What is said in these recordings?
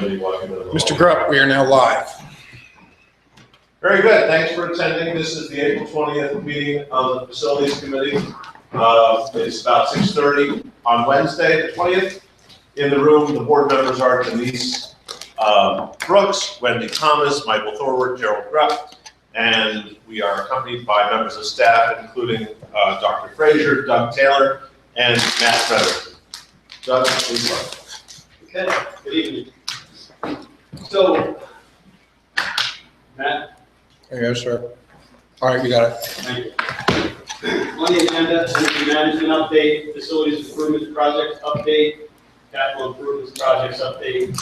committee walking into the hall. Mr. Grupp, we are now live. Very good. Thanks for attending. This is the April 20th meeting of the Facilities Committee. It's about 6:30 on Wednesday, the 20th. In the room, the board members are Denise Brooks, Wendy Thomas, Michael Thorward, Gerald Grupp, and we are accompanied by members of staff, including Dr. Frazier, Doug Taylor, and Matt Frederick. Doug, please start. Okay, good evening. So, Matt, There you go, sir. All right, you got it. thank you. On the agenda, energy management update, facilities improvements project update, capital improvements projects update,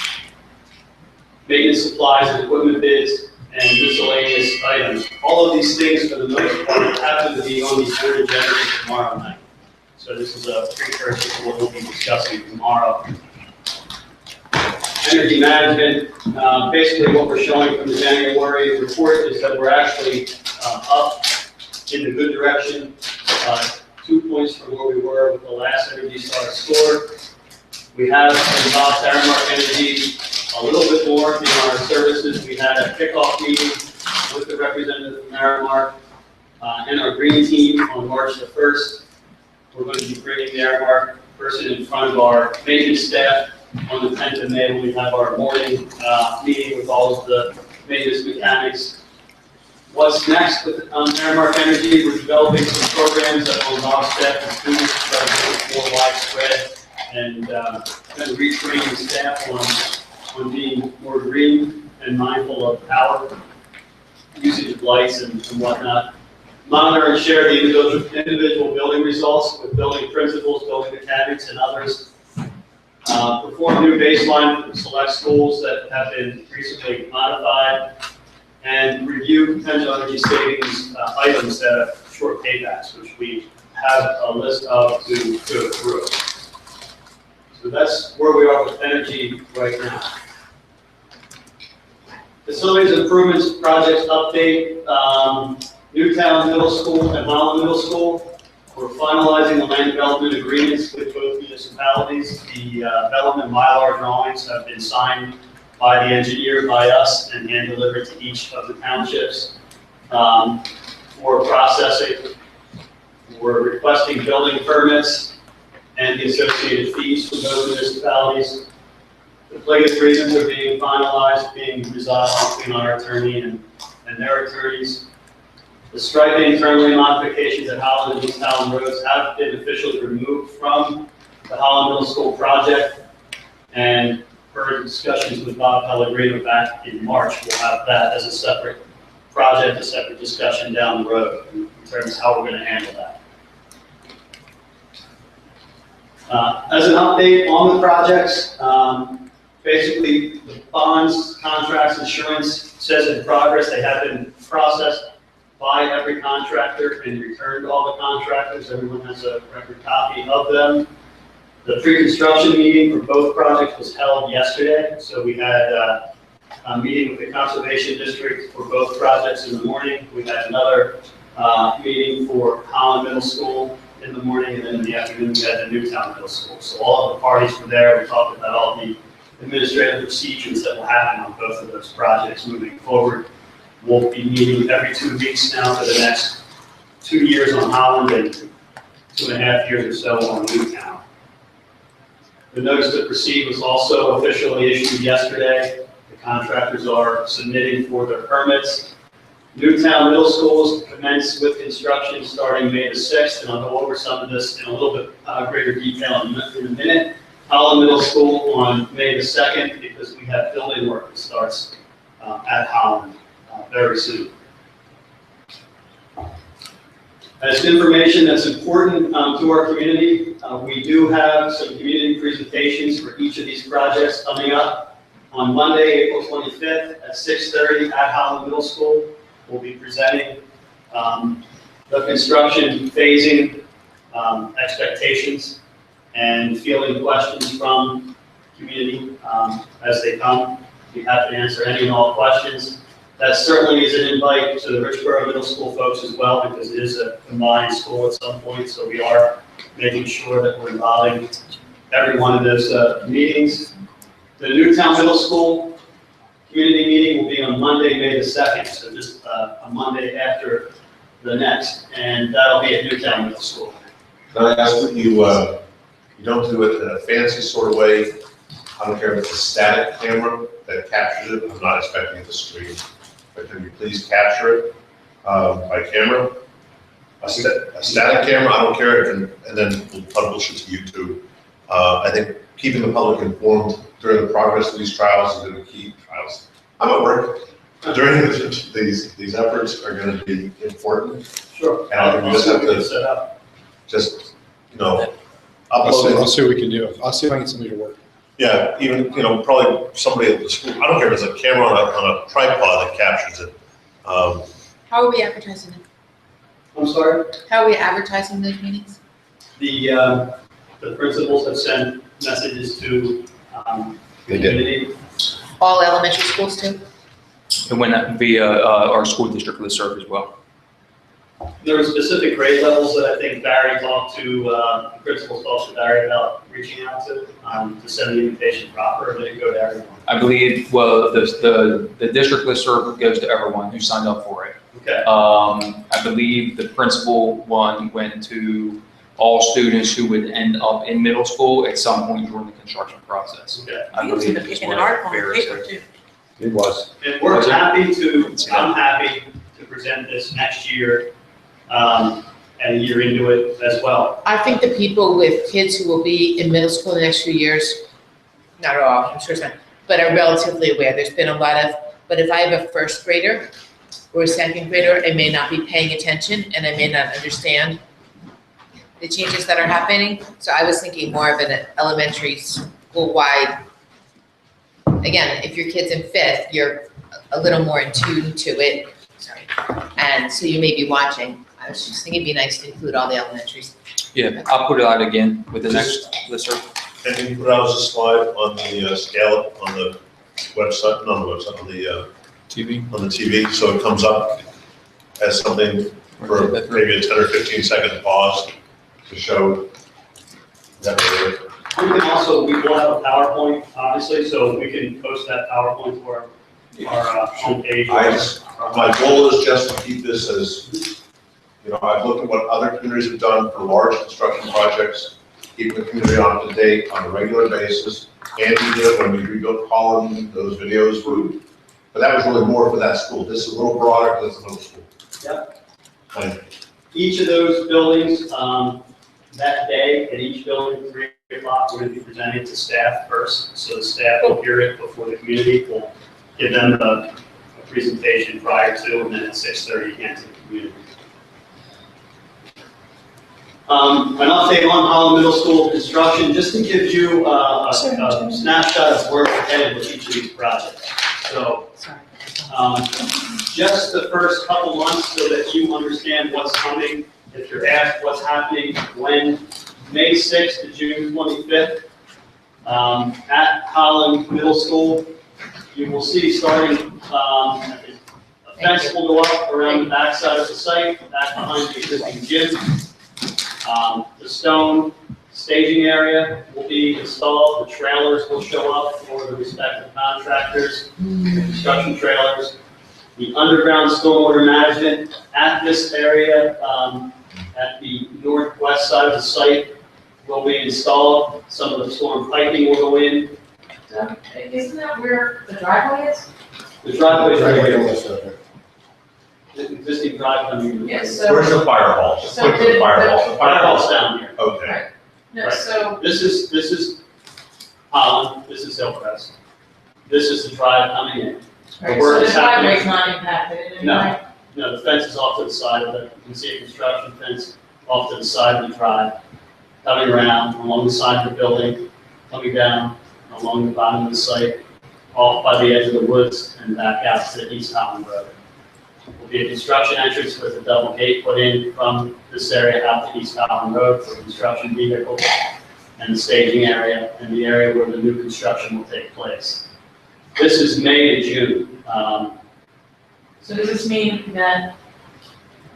maintenance supplies and equipment bids, and miscellaneous items. All of these things, for the most part, happen to be on the board agenda tomorrow night. So this is a precursor to what we'll be discussing tomorrow. Energy management, basically what we're showing from the January report is that we're actually up in the good direction, 2 points from where we were with the last Energy Star score. We have in Bob's Aramark Energy a little bit more in our services. We had a kickoff meeting with the representative from Aramark and our green team on March the 1st. We're going to be bringing the Aramark person in front of our maintenance staff on the 10th of May. We have our morning meeting with all of the maintenance mechanics. What's next with Aramark Energy? We're developing some programs that will allow staff improvement to try to make it more widespread and kind of retrain the staff on being more green and mindful of power, usage of lights and whatnot. Monitor and share the individual building results with building principals, building mechanics, and others. Perform new baseline for select schools that have been recently modified, and review potential energy savings items that have short paybacks, which we have a list of to go through. So that's where we are with energy right now. Facilities improvements projects update. Newtown Middle School and Holland Middle School. We're finalizing the land development agreements with both municipalities. The development Mylar drawings have been signed by the engineer, by us, and hand delivered to each of the townships for processing. We're requesting building permits and the associated fees from those municipalities. The plate agreements are being finalized, being resolved between our attorney and their attorneys. The striping turn-lane modifications at Holland and East Holland roads have been officially removed from the Holland Middle School project, and per discussions with Bob Pellegrino back in March, we'll have that as a separate project, a separate discussion down the road in terms of how we're going to handle that. As an update on the projects, basically the bonds, contracts, insurance says in progress. They have been processed by every contractor and returned to all the contractors. Everyone has a record copy of them. The pre-construction meeting for both projects was held yesterday. So we had a meeting with the Conservation District for both projects in the morning. We had another meeting for Holland Middle School in the morning, and then in the afternoon we had the Newtown Middle School. So all of the parties were there. We talked about all the administrative procedures that will happen on both of those projects moving forward. We'll be meeting every 2 weeks now for the next 2 years on Holland and 2.5 years or so on Newtown. The notice to proceed was also officially issued yesterday. The contractors are submitting for their permits. Newtown Middle Schools commence with construction starting May the 6th, and I'll go over some of this in a little bit greater detail in a minute. Holland Middle School on May the 2nd, because we have building work that starts at Holland very soon. As information that's important to our community, we do have some community presentations for each of these projects coming up. On Monday, April 25th at 6:30 at Holland Middle School, we'll be presenting the construction phasing expectations and fielding questions from community as they come. Be happy to answer any and all questions. That certainly is an invite to the Richboro Middle School folks as well, because it is a combined school at some point, so we are making sure that we're involving every one of those meetings. The Newtown Middle School community meeting will be on Monday, May the 2nd, so just a Monday after the next, and that'll be at Newtown Middle School. Can I ask that you don't do it in a fancy sort of way? I don't care if it's a static camera that captures it, I'm not expecting it to stream, but can you please capture it by camera? A static camera, I don't care, and then we'll publish it to YouTube. I think keeping the public informed during the progress of these trials is going to keep trials. I'm at work. During these efforts are going to be important. Sure. And I think we just have to set up. just, I'll see what we can do. I'll see if I can get somebody to work. Yeah, even, probably somebody at the school, I don't care if it's a camera on a tripod that captures it. How are we advertising it? I'm sorry? How are we advertising those meetings? The principals have sent messages to the community. All elementary schools too? It went out via our school district listserv as well. There are specific grade levels that I think Barry talked to, the principals talked to Barry about reaching out to send the invitation proper, or did it go to everyone? I believe, well, the district listserv goes to everyone who signed up for it. Okay. I believe the principal one went to all students who would end up in middle school at some point during the construction process. Okay. I It was in believe is an what article in the Barry paper said. too. It was. And we're Was it? I'm happy to present this next year, and a year into it as well. I think the people with kids who will be in middle school in the next few years, not at all, I'm sure it's not, but are relatively aware. There's been a lot of, but if I have a first grader or a second grader, I may not be paying attention and I may not understand the changes that are happening. So I was thinking more of an elementary school-wide. Again, if your kid's in fifth, you're a little more in tune to it, sorry. And so you may be watching. I was just thinking it'd be nice to include all the elementaries. Yeah, I'll put it out again with the next listserv. Can you put out as a slide on the scale on the website, not on the website, TV. on the TV, so it comes up as something for maybe a 10 or 15 second pause to show that we're there. We can also, we will have a PowerPoint, obviously, so we can post that PowerPoint to our homepage. My goal is just to keep this as, I've looked at what other communities have done for large construction projects, keep the community up to date on a regular basis. Andy did when we rebuilt Holland, those videos were, but that was really more for that school. This is a little broader because it's a middle school. Yep. Thank you. Each of those buildings, that day, at each building, 3 o'clock, we're going to be presenting to staff first. So the staff will hear it before the community. We'll give them a presentation prior to, and then at 6:30 again to the community. An update on Holland Middle School construction, just to give you a snapshot of where we're headed with each of these projects. So, Sorry. just the first couple months so that you understand what's coming. If you're asked what's happening, when, May 6th to June 25th, at Holland Middle School, you will see starting, a fence will go up around the backside of the site, back behind the existing gym. The stone staging area will be installed, the trailers will show up for the respective contractors, the construction trailers. The underground stormwater management at this area, at the northwest side of the site, will be installed. Some of the storm piping will go in. Isn't that where the driveway is? The driveway is Right right here, here. let's start there. The existing driveway. Yes, so. Where's the fire hall? Just So put the the- fire hall. The fire Firewall's hall's down here. okay. No, Right. so, This is Holland, this is Hillcrest. This is the drive coming in. right, work so the is happening. driveway's not impacted in any No. way? No, the fence is off to the side of it. You can see a construction fence off to the side of the drive, coming around along the side of the building, coming down along the bottom of the site, off by the edge of the woods and back out to East Holland Road. Will be a construction entrance with a double gate put in from this area out to East Holland Road for construction vehicles, and the staging area and the area where the new construction will take place. This is May to June. So does this mean that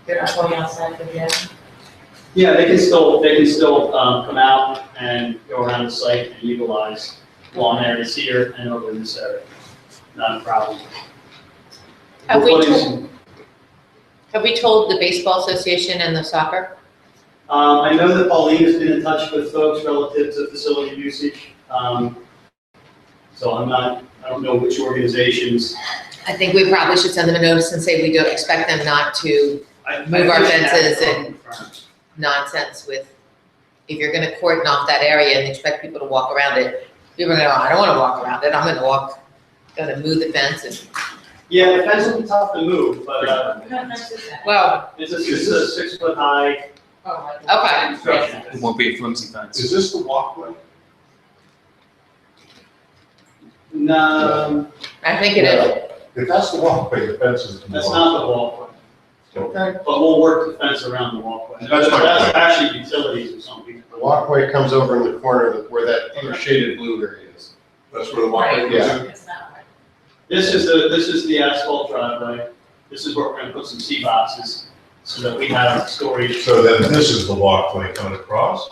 they're not going outside the gym? Yeah, they can still come out and go around the site and utilize lawn areas here and over in this area. Not a problem. Have We're we putting told, some- have we told the baseball association and the soccer? I know that Pauline has been in touch with folks relative to facility usage. So I don't know which organizations. I think we probably should send them a notice and say we don't expect them not to Move our fences and- nonsense with, if you're gonna cordon off that area and expect people to walk around it, people are gonna go, I don't wanna walk around it, I'm gonna move the fence and, Yeah, the fence will be tough to move, but, What kind of fence is that? well, it's a 6-foot high Oh, Okay. construction. It won't be a flimsy fence. Is this the walkway? No, I think it is. If that's the walkway, the fence is. that's not the walkway. Okay. But we'll work the fence around the walkway. That's my That's point. actually utilities or something. The walkway comes over in the corner of where that shaded blue area is. That's where the walkway Right. goes in? It's not right. This is the asphalt driveway. This is where we're gonna put some C boxes so that we have storage. So then this is the walkway coming across?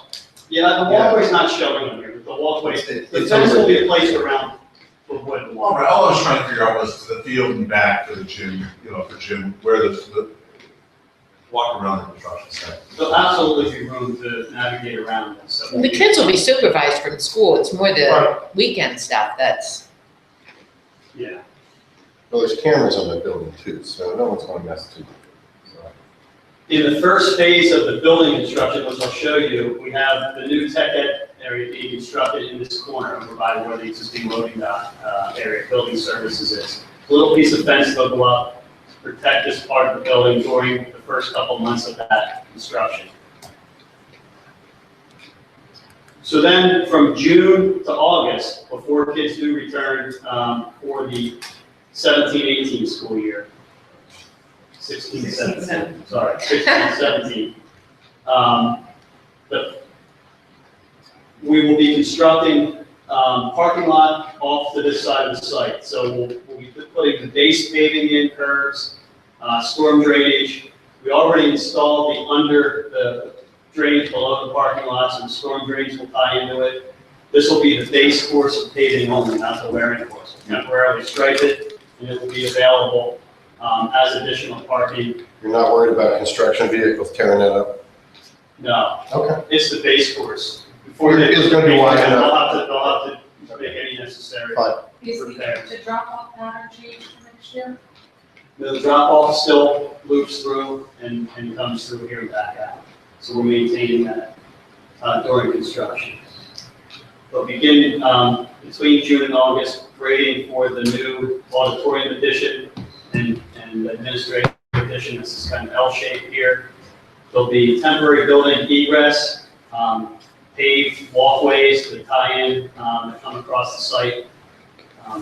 Yeah, the walkway's not showing on here, but the walkway, the fence will be placed around the wood. All right, all I was trying to figure out was to the field and back to the gym, for gym, where the walk around the construction site. There'll absolutely be room to navigate around this. So The kids will be supervised from school, it's more the weekend stuff that's, Yeah. Well, there's cameras on that building too, so no one's gonna mess with it. So, In the first phase of the building construction, which I'll show you, we have the new tech ed area being constructed in this corner over by where the existing loading dock area, building services is. A little piece of fence will go up to protect this part of the building during the first couple months of that construction. So then, from June to August, before kids do return for the 17-18 school year, 16-17, sorry, 16-17. We will be constructing parking lot off to this side of the site. So we'll be putting the base paving in, curbs, storm drainage. We already installed the drainage below the parking lots, and storm drains will tie into it. This will be the base course of paving only, not the wearing course. We'll temporarily stripe it, and it will be available as additional parking. You're not worried about construction vehicles tearing that up? No, Okay. it's the base course. Before they It's gonna be wide enough. They'll have to make any necessary. Fine. Is Repair. the drop off pattern change for next year? The drop off still loops through and comes through here and back out. So we're maintaining that during construction. We'll begin between June and August grading for the new auditorium addition and administrative addition. This is kind of L-shaped here. There'll be temporary building egress, paved walkways to tie in, that come across the site,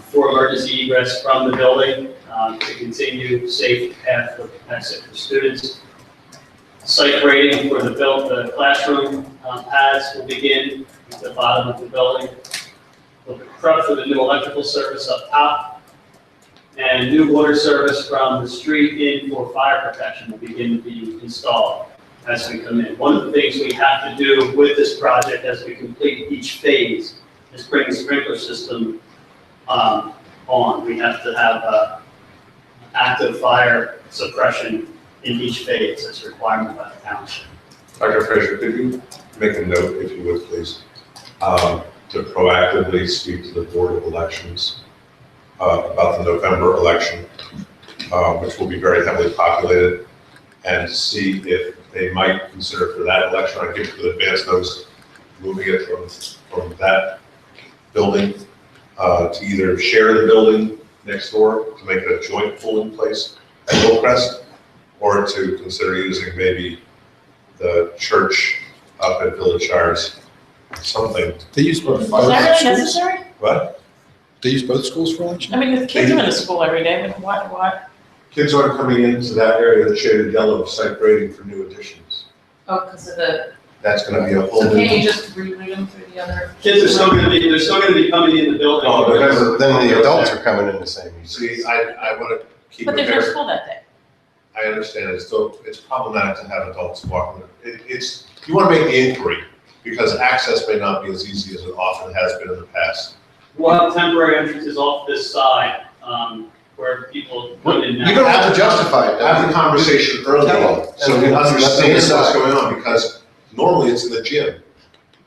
for emergency egress from the building, to continue safe path of exit for students. Site grading for the classroom pads will begin at the bottom of the building. We'll prep for the new electrical service up top, and new water service from the street in for fire protection will begin to be installed as we come in. One of the things we have to do with this project as we complete each phase is bring the sprinkler system on. We have to have active fire suppression in each phase as required by the township. Dr. Fraser, could you make a note, if you would, please, to proactively speak to the Board of Elections about the November election, which will be very heavily populated, and see if they might consider for that election, I give the advance notice, moving it from that building to either share the building next door to make it a joint polling place at Hillcrest, or to consider using maybe the church up at Village Shires, something. They use both. Is that really schools? necessary? What? They use both schools for election? I mean, the kids are in the school every day, but what? Kids aren't coming into that area that's shaded yellow, site grading for new additions. Oh, because of the, That's gonna be a whole so new. can't you just reread them through the other? Kids are still gonna be coming in the building. No, but Because then the adults are coming in the same. See, I wanna keep But it there's no there. school that day. I understand, it's problematic to have adults walking. It's, you wanna make the inquiry, because access may not be as easy as it often has been in the past. We'll have temporary entrances off this side, where people come in now. You don't have to justify it, Have the conversation early, Tell them. so we Let them understand what's decide. going on, because normally it's in the gym.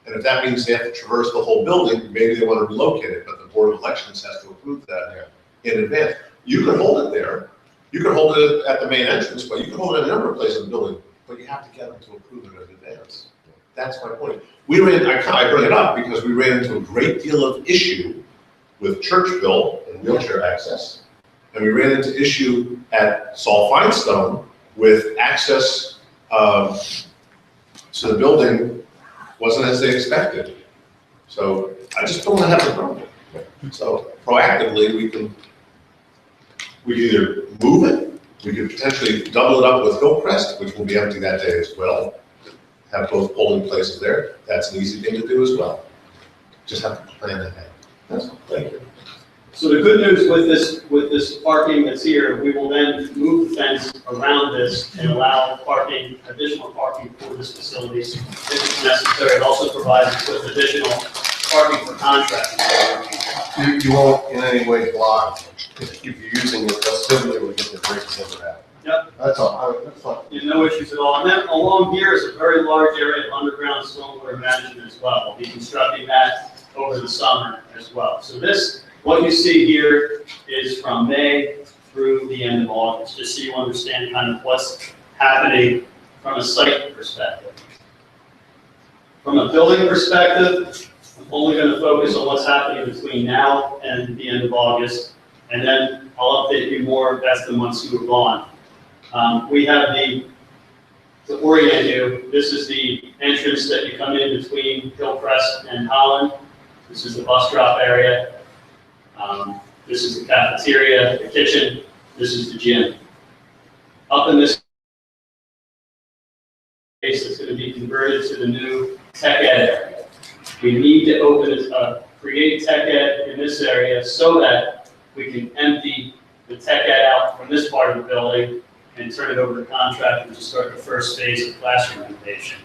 And if that means they have to traverse the whole building, maybe they want to relocate it, but the Board of Elections has to approve that in advance. You could hold it there, you could hold it at the main entrance, but you can hold it in a number of places in the building, but you have to get them to approve it in advance. That's my point. I bring it up because we ran into a great deal of issue with Churchville and wheelchair access. And we ran into issue at Saul Finestone with access to the building wasn't as they expected. So I just don't want to have the problem. So proactively, we can either move it, we could potentially double it up with Hillcrest, which will be empty that day as well. Have both polling places there. That's an easy thing to do as well. Just have to plan ahead. That's all. Thank you. So the good news with this parking that's here, we will then move the fence around this and allow parking, additional parking for this facility if it's necessary. It also provides us with additional parking for contractors. You won't in any way block, if you're using it, they'll still be able to get their brakes in and out. Yep. That's all, that's fine. No issues at all. And then along here is a very large area of underground stormwater management as well. We'll be constructing that over the summer as well. So what you see here is from May through the end of August, just so you understand kind of what's happening from a site perspective. From a building perspective, I'm only going to focus on what's happening between now and the end of August, and then I'll update you more as the months move on. We have to orient you, this is the entrance that you come in between Hillcrest and Holland. This is the bus drop area. This is the cafeteria, the kitchen. This is the gym. Up in this space, it's going to be converted to the new tech ed area. We need to create tech ed in this area so that we can empty the tech ed out from this part of the building and turn it over to contractors to start the first phase of classroom renovation.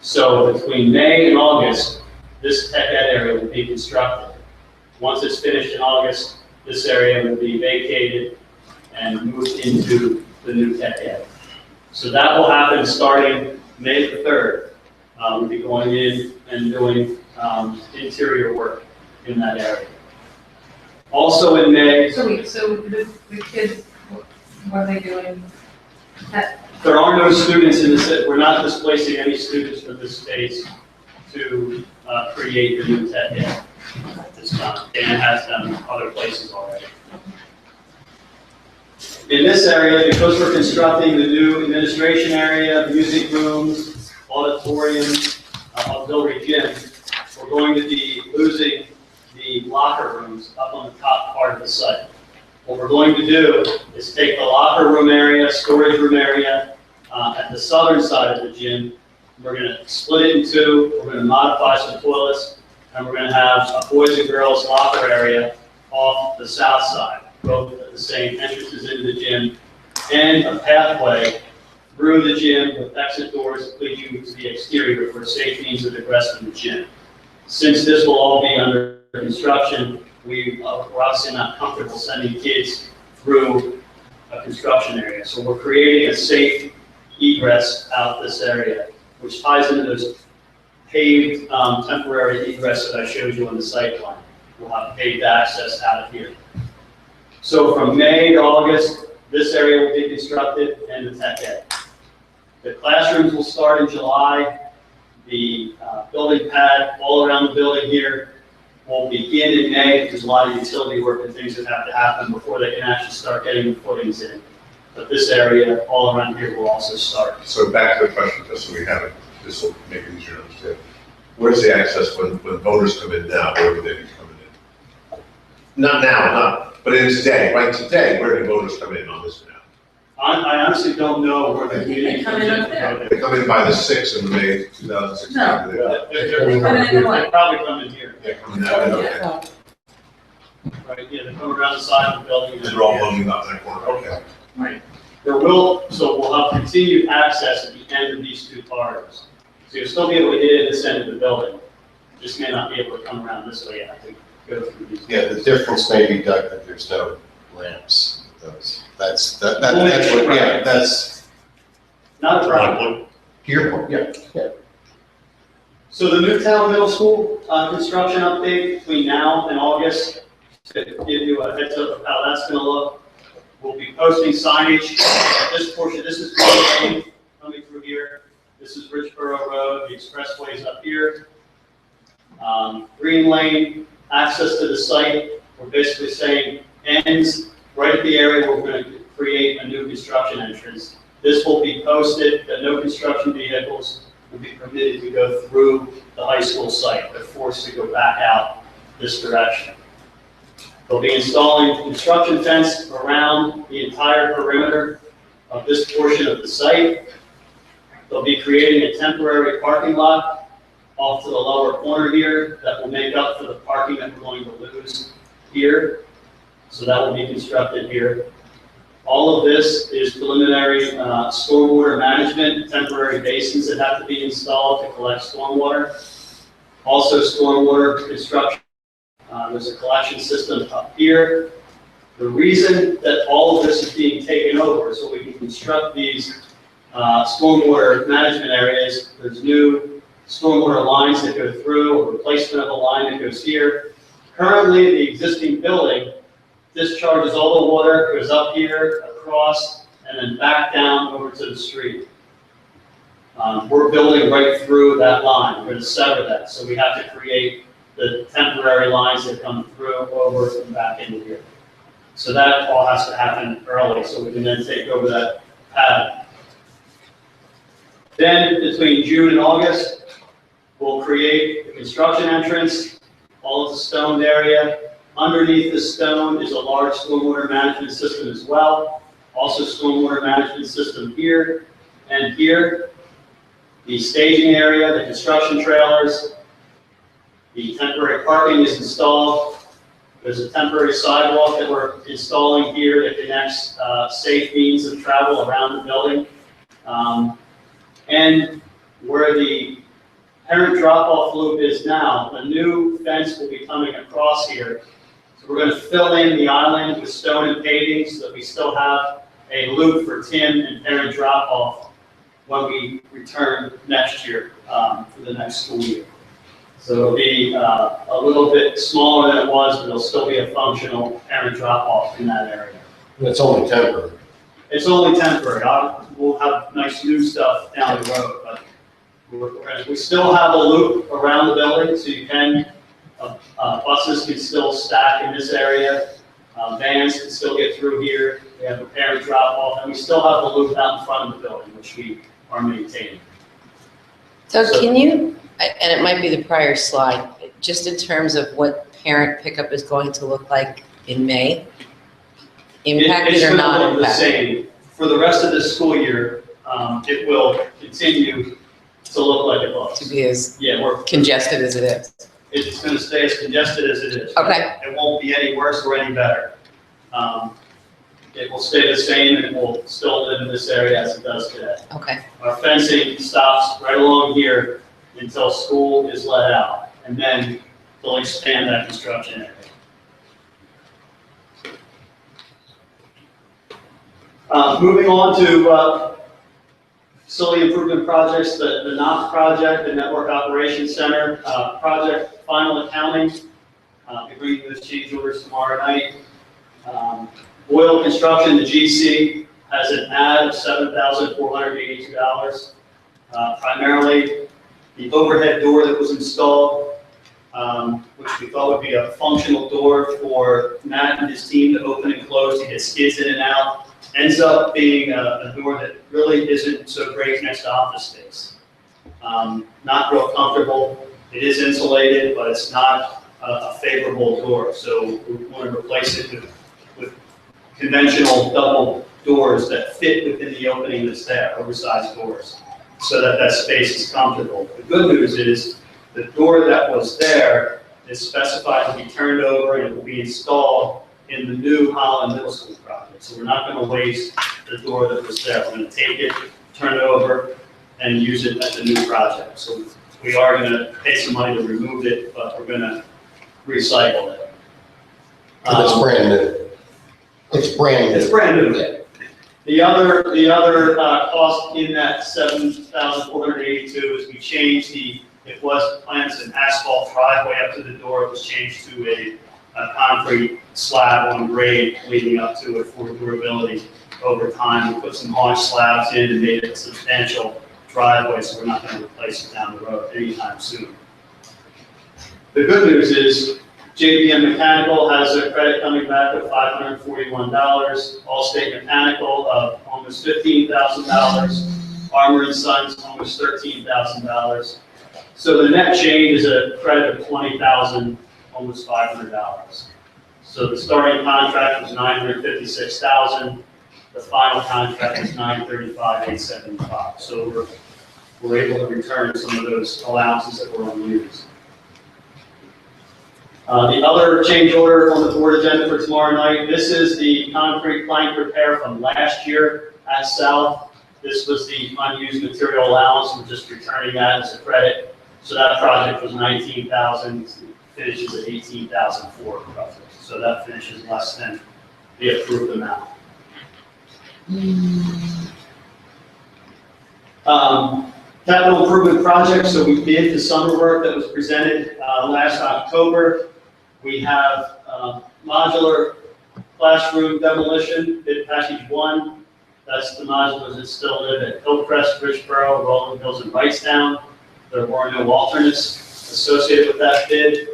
So between May and August, this tech ed area will be constructed. Once it's finished in August, this area will be vacated and moved into the new tech ed. So that will happen starting May the 3rd. We'll be going in and doing interior work in that area. Also in May, So the kids, what are they doing? there are no students in this, we're not displacing any students from this space to create the new tech ed at this time. Dan has them other places already. In this area, because we're constructing the new administration area, music rooms, auditorium, auxiliary gym, we're going to be losing the locker rooms up on the top part of the site. What we're going to do is take the locker room area, storage room area, at the southern side of the gym. We're going to split it in two. We're going to modify some toilets, and we're going to have a boys and girls locker area off the south side, both at the same entrances into the gym, and a pathway through the gym with exit doors that lead you to the exterior for safety needs of the rest of the gym. Since this will all be under construction, we're obviously not comfortable sending kids through a construction area. So we're creating a safe egress out this area, which ties into those paved temporary egress that I showed you on the site plan. We'll have paved access out of here. So from May to August, this area will be constructed and the tech ed. The classrooms will start in July. The building pad all around the building here will begin in May. There's a lot of utility work and things that have to happen before they can actually start getting the footings in. But this area all around here will also start. So back to the question, just so we have it, this will make it easier to understand. Where's the access when voters come in now, where would they be coming in? Not now, but in today, right today, where do voters come in on this map? I honestly don't know where the community They come comes in in. up there. They come in by the 6th of May 2016. No. They're probably coming here, They're coming that way, okay. right? Yeah, they come around the side of the building. They're all loading up that corner, okay. Right. So we'll have continued access at the end of these two corridors. So you'll still be able to get in this end of the building, just may not be able to come around this way, I think. go through these. Yeah, the difference may be, Doug, that there's no lamps. That's what, yeah, that's Not a problem. your point, yeah. So the Newtown Middle School, construction update between now and August, to give you a heads up of how that's gonna look. We'll be posting signage, this portion, this is Green Lane, coming through here. This is Richboro Road, the expressway's up here. Green Lane, access to the site, we're basically saying ends right at the area where we're gonna create a new construction entrance. This will be posted, that no construction vehicles will be permitted to go through the high school site. They're forced to go back out this direction. They'll be installing construction fence around the entire perimeter of this portion of the site. They'll be creating a temporary parking lot off to the lower corner here that will make up for the parking that we're going to lose here. So that will be constructed here. All of this is preliminary stormwater management, temporary basins that have to be installed to collect stormwater. Also stormwater construction. There's a collection system up here. The reason that all of this is being taken over is so we can construct these stormwater management areas. There's new stormwater lines that go through, a replacement of a line that goes here. Currently, the existing building discharges all the water, goes up here, across, and then back down over to the street. We're building right through that line. We're going to sever that, so we have to create the temporary lines that come through, over, and back into here. So that all has to happen early, so we can then take over that pad. Then, between June and August, we'll create the construction entrance, all of the stoned area. Underneath the stone is a large stormwater management system as well. Also stormwater management system here and here. The staging area, the construction trailers, the temporary parking is installed. There's a temporary sidewalk that we're installing here that connects safe means of travel around the building. And where the parent drop-off loop is now, a new fence will be coming across here. So we're going to fill in the island with stone and paving so that we still have a loop for Tim and parent drop-off when we return next year for the next school year. So it'll be a little bit smaller than it was, but it'll still be a functional parent drop-off in that area. It's only temporary. It's only temporary. We'll have nice new stuff down the road, but we still have a loop around the building, so you can, buses can still stack in this area, vans can still get through here. We have a parent drop-off, and we still have the loop out in front of the building, which we are maintaining. So can you, and it might be the prior slide, just in terms of what parent pickup is going to look like in May? Impacted or not It's going to look the impacted? same. For the rest of this school year, it will continue to look like it was. To be as Yeah, congested as it is? it's going to stay as congested as it is. Okay. It won't be any worse or any better. It will stay the same, and we'll still live in this area as it does today. Okay, Our fencing stops right along here until school is let out, and then they'll expand that construction area. Moving on to facility improvement projects, the NOC project, the Network Operations Center project, final accounting. We're bringing those change orders tomorrow night. Boyle Construction, the GC, has an add of $7,482. Primarily, the overhead door that was installed, which we thought would be a functional door for Matt and his team to open and close to get skids in and out, ends up being a door that really isn't so great next to office space. Not real comfortable. It is insulated, but it's not a favorable door. So we want to replace it with conventional double doors that fit within the opening that's there, oversized doors, so that that space is comfortable. The good news is the door that was there is specified to be turned over and it will be installed in the new Holland Middle School project. So we're not going to waste the door that was there. We're going to take it, turn it over, and use it at the new project. So we are going to pay some money to remove it, but we're going to recycle it. And it's brand new. It's brand It's new. brand new. The other cost in that 7,482 is we changed it was planned as an asphalt driveway up to the door. It was changed to a concrete slab on grade leading up to it for durability over time. We put some harsh slabs in and made it a substantial driveway, so we're not going to replace it down the road anytime soon. The good news is JBM Mechanical has a credit coming back of $541, Allstate Mechanical of almost $15,000, Armor and Sons almost $13,000. So the net change is a credit of $20,000, almost $500. So the starting contract was $956,000. The final contract is $935,875. So we're able to return some of those allowances that were unused. The other change order on the board agenda for tomorrow night, this is the concrete plank repair from last year at South. This was the unused material allowance. We're just returning that as a credit. So that project was $19,000, finishes at $18,004 roughly. So that finishes less than the approved amount. Capital improvement projects, so we did the summer work that was presented last October. We have modular classroom demolition, bid package 1. That's the modulars that still live at Hillcrest, Richboro, Rolling Hills, and Wrightstown. There were no alternates associated with that bid.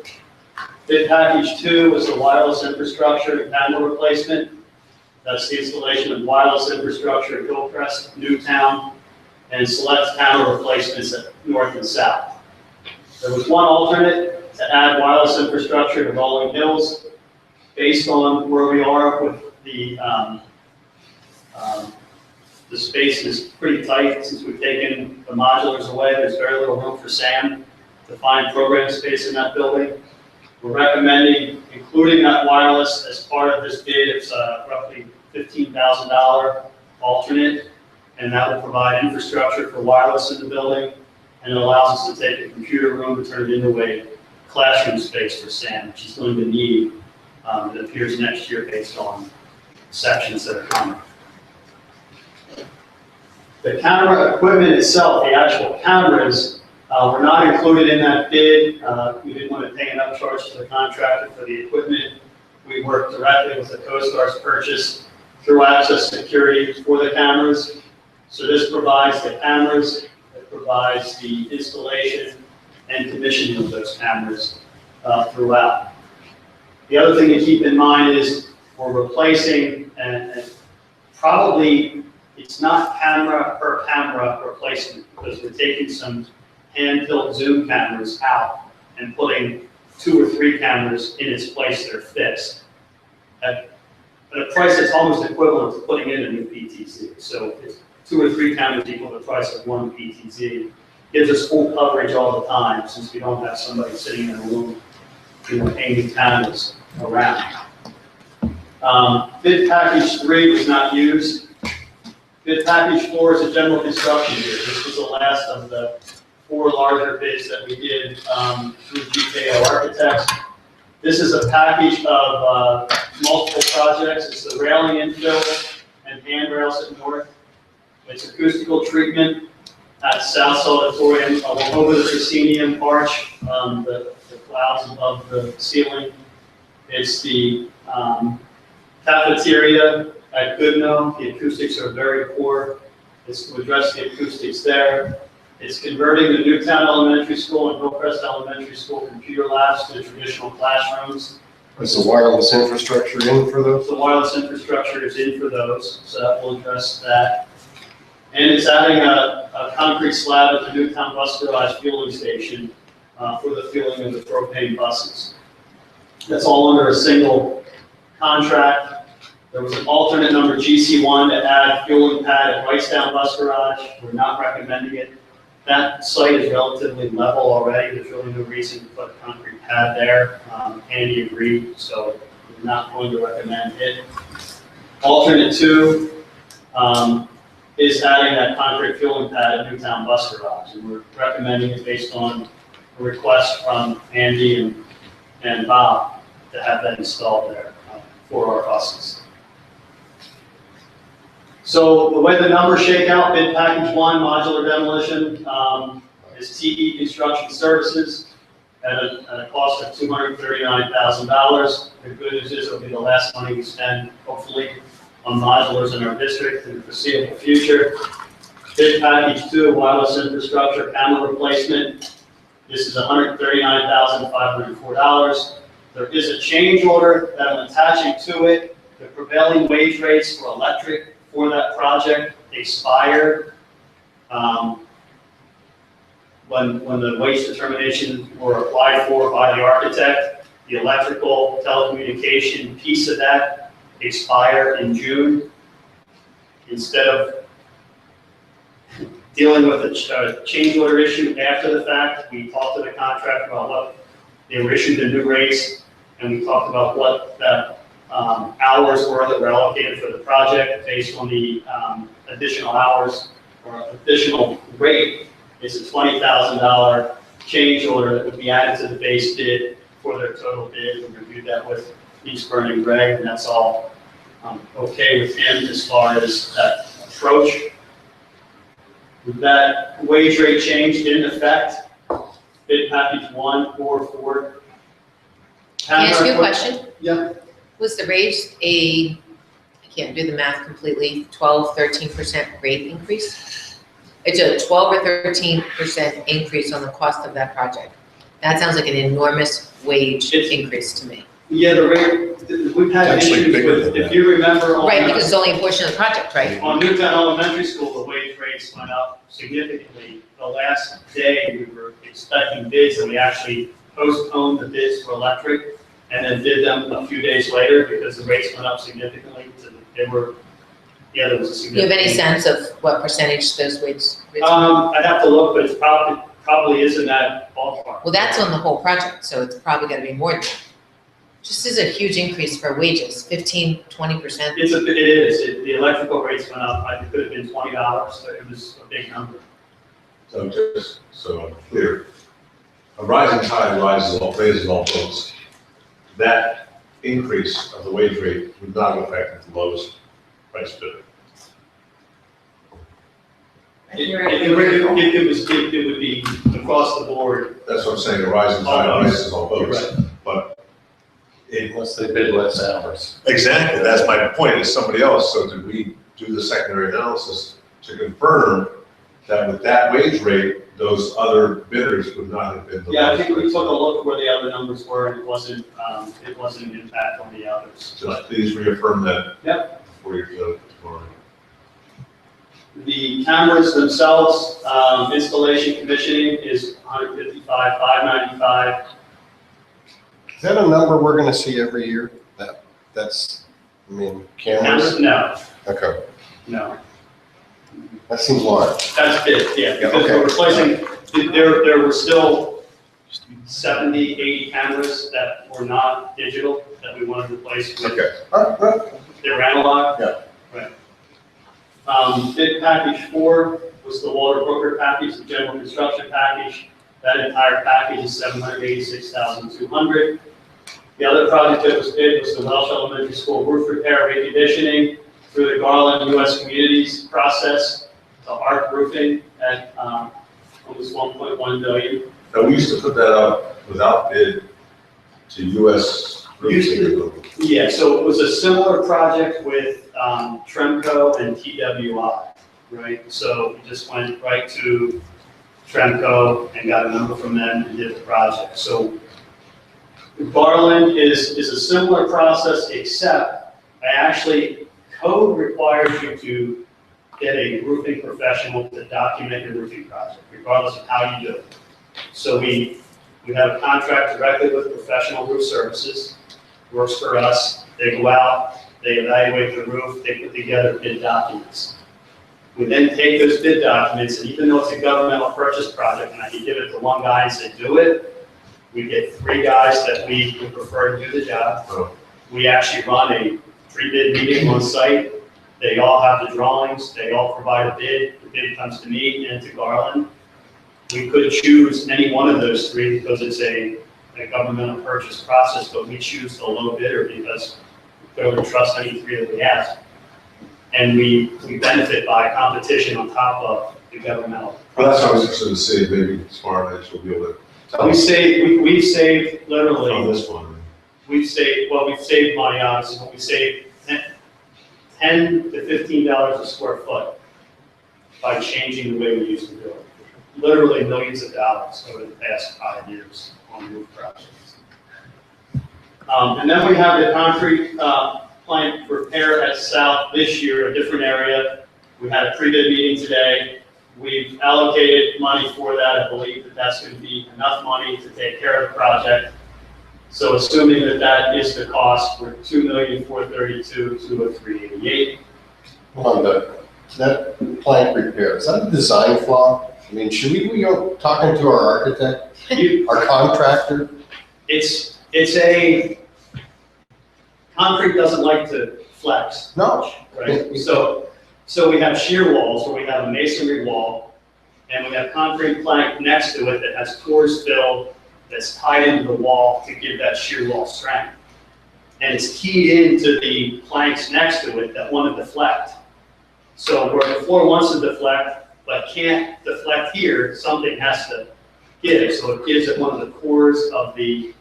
Bid package 2 was the wireless infrastructure and camera replacement. That's the installation of wireless infrastructure at Hillcrest, Newtown, and select camera replacements at North and South. There was one alternate to add wireless infrastructure to Rolling Hills. Based on where we are with the space is pretty tight since we've taken the modulars away. There's very little room for Sam to find program space in that building. We're recommending including that wireless as part of this bid. It's roughly $15,000 alternate, and that will provide infrastructure for wireless in the building, and it allows us to take a computer room and turn it into a classroom space for Sam, which he's going to need, it appears next year based on sections that are coming. The camera equipment itself, the actual cameras, were not included in that bid. We didn't want to pay an upcharge to the contractor for the equipment. We worked directly with the Coast Guard's purchase through Access Security for the cameras. So this provides the cameras, it provides the installation and commissioning of those cameras throughout. The other thing to keep in mind is we're replacing, and probably it's not camera per camera replacement, because we're taking some hand-built zoom cameras out and putting 2 or 3 cameras in its place that are fixed at a price that's almost equivalent to putting in a new PTZ. So it's 2 or 3 cameras equal the price of 1 PTZ. Gives us full coverage all the time, since we don't have somebody sitting in a room, aiming cameras around. Bid package 3 was not used. Bid package 4 is a general construction bid. This was the last of the 4 larger bids that we did through GKO Architects. This is a package of multiple projects. It's the railing infill and handrails at North. It's acoustical treatment at South Auditorium over the proscenium arch, the clouds above the ceiling. It's the cafeteria at Goodnow. The acoustics are very poor. It's to address the acoustics there. It's converting the Newtown Elementary School and Hillcrest Elementary School computer labs to traditional classrooms. Is the wireless infrastructure in for those? The wireless infrastructure is in for those, so that will address that. And it's adding a concrete slab at the Newtown Bus Garage fueling station for the fueling of the propane buses. That's all under a single contract. There was an alternate number GC1 to add fueling pad at Wrightstown Bus Garage. We're not recommending it. That site is relatively level already. There's really no reason to put a concrete pad there. Andy agreed, so we're not going to recommend it. Alternate 2 is adding that concrete fueling pad at Newtown Bus Garage, and we're recommending it based on a request from Andy and Bob to have that installed there. for our buses. So the way the numbers shake out, bid package one, modular demolition, is TE Construction Services at a cost of $239,000. The good news is it'll be the last money we spend, hopefully, on modulars in our district in the foreseeable future. Bid package two, wireless infrastructure camera replacement. This is $139,504. There is a change order that I'm attaching to it. The prevailing wage rates for electric for that project expired when the wage determinations were applied for by the architect. The electrical telecommunication piece of that expired in June. Instead of dealing with a change order issue after the fact, we talked to the contractor about what they were issued the new rates, and we talked about what the hours were that were allocated for the project based on the additional hours or additional rate. Is a $20,000 change order that would be added to the base bid for their total bid. We reviewed that with East Burning Greg, and that's all okay with him as far as that approach. With that wage rate change in effect, bid package one for Ford. Can I ask you a question? Yeah. Was the raise I can't do the math completely, 12, 13% rate increase? It's a 12 or 13% increase on the cost of that project. That sounds like an enormous wage increase to me. Yeah, the rate, we've had Actually issues bigger with, than if that. you remember on. Right, because it's only a portion of the project, right? On Newtown Elementary School, the wage rates went up significantly. The last day, we were expecting bids, and we actually postponed the bids for electric, and then did them a few days later, because the rates went up significantly. There was a Do you have significant. any sense of what percentage those rates? I'd have to look, but it's probably is in that ballpark. Well, that's on the whole project, so it's probably gonna be more than that. Just is a huge increase for wages, 15, 20%. It is, the electrical rates went up, it could have been $20, so it was a big number. So just so I'm clear, a rising tide rises all, raises all boats. That increase of the wage rate would not affect the lowest price bidder. It would be across the board. That's what I'm saying, a rising tide rises all boats. But Unless they bid less hours. exactly, that's my point, is somebody else. So did we do the secondary analysis to confirm that with that wage rate, those other bidders would not have been the Yeah, I lowest think we price? took a look where the other numbers were, and it wasn't an impact on the others. Just please reaffirm that. Yep. Before you go tomorrow. The cameras themselves, installation commissioning is $155,595. Is that a number we're gonna see every year? That's, I mean, cameras? No, Okay, no, that seems large. that's it, yeah, because okay. we're replacing, there were still 70, 80 cameras that were not digital that we wanted to replace with. Okay. All right. They were analog? Yeah. Right. Bid package four was the water broker package, the general construction package. That entire package is $786,200. The other project that was bid was the Welsh Elementary School roof repair reconditioning through the Garland U.S. Communities process, the ARC roofing at almost $1.1 billion. Now, we used to put that up without bid to US. Yeah, so it was a similar project with Tremco and TWI, right? So we just went right to Tremco and got a number from them and did the project. So Garland is a similar process, except code requires you to get a roofing professional to document your roofing project, regardless of how you do it. So we have a contract directly with Professional Roof Services, works for us. They go out, they evaluate the roof, they put together bid documents. We then take those bid documents, and even though it's a governmental purchase project, and I can give it to one guy and say, do it, we get 3 guys that we would prefer to do the job. We actually run a pre-bid meeting on site. They all have the drawings, they all provide a bid, the bid comes to me and to Garland. We could choose any one of those 3 because it's a governmental purchase process, but we choose the low bidder because clearly trust any three that we ask. And we benefit by competition on top of the governmental. Well, that's what I was interested to see, maybe Smart Edge will be able to tell We us save, we've saved on literally, this one. we've saved money obviously, but we saved $10 to $15 a square foot by changing the way we used to do it. Literally millions of dollars over the past 5 years on roof projects. And then we have the concrete plant repair at South this year, a different area. We had a pre-bid meeting today. We've allocated money for that. I believe that that's going to be enough money to take care of the project. So assuming that that is the cost, we're $2,432,000 to $388,000. Hold on, that plant repair, is that a design flaw? I mean, should we be talking to our architect, our contractor? It's a, concrete doesn't like to flex, No. right? So we have shear walls where we have a masonry wall, and we have concrete plank next to it that has pores filled that's tied into the wall to give that shear wall strength. And it's keyed into the planks next to it that want to deflect. So where the floor wants to deflect, but can't deflect here, something has to give. So it gives it one of the cores of the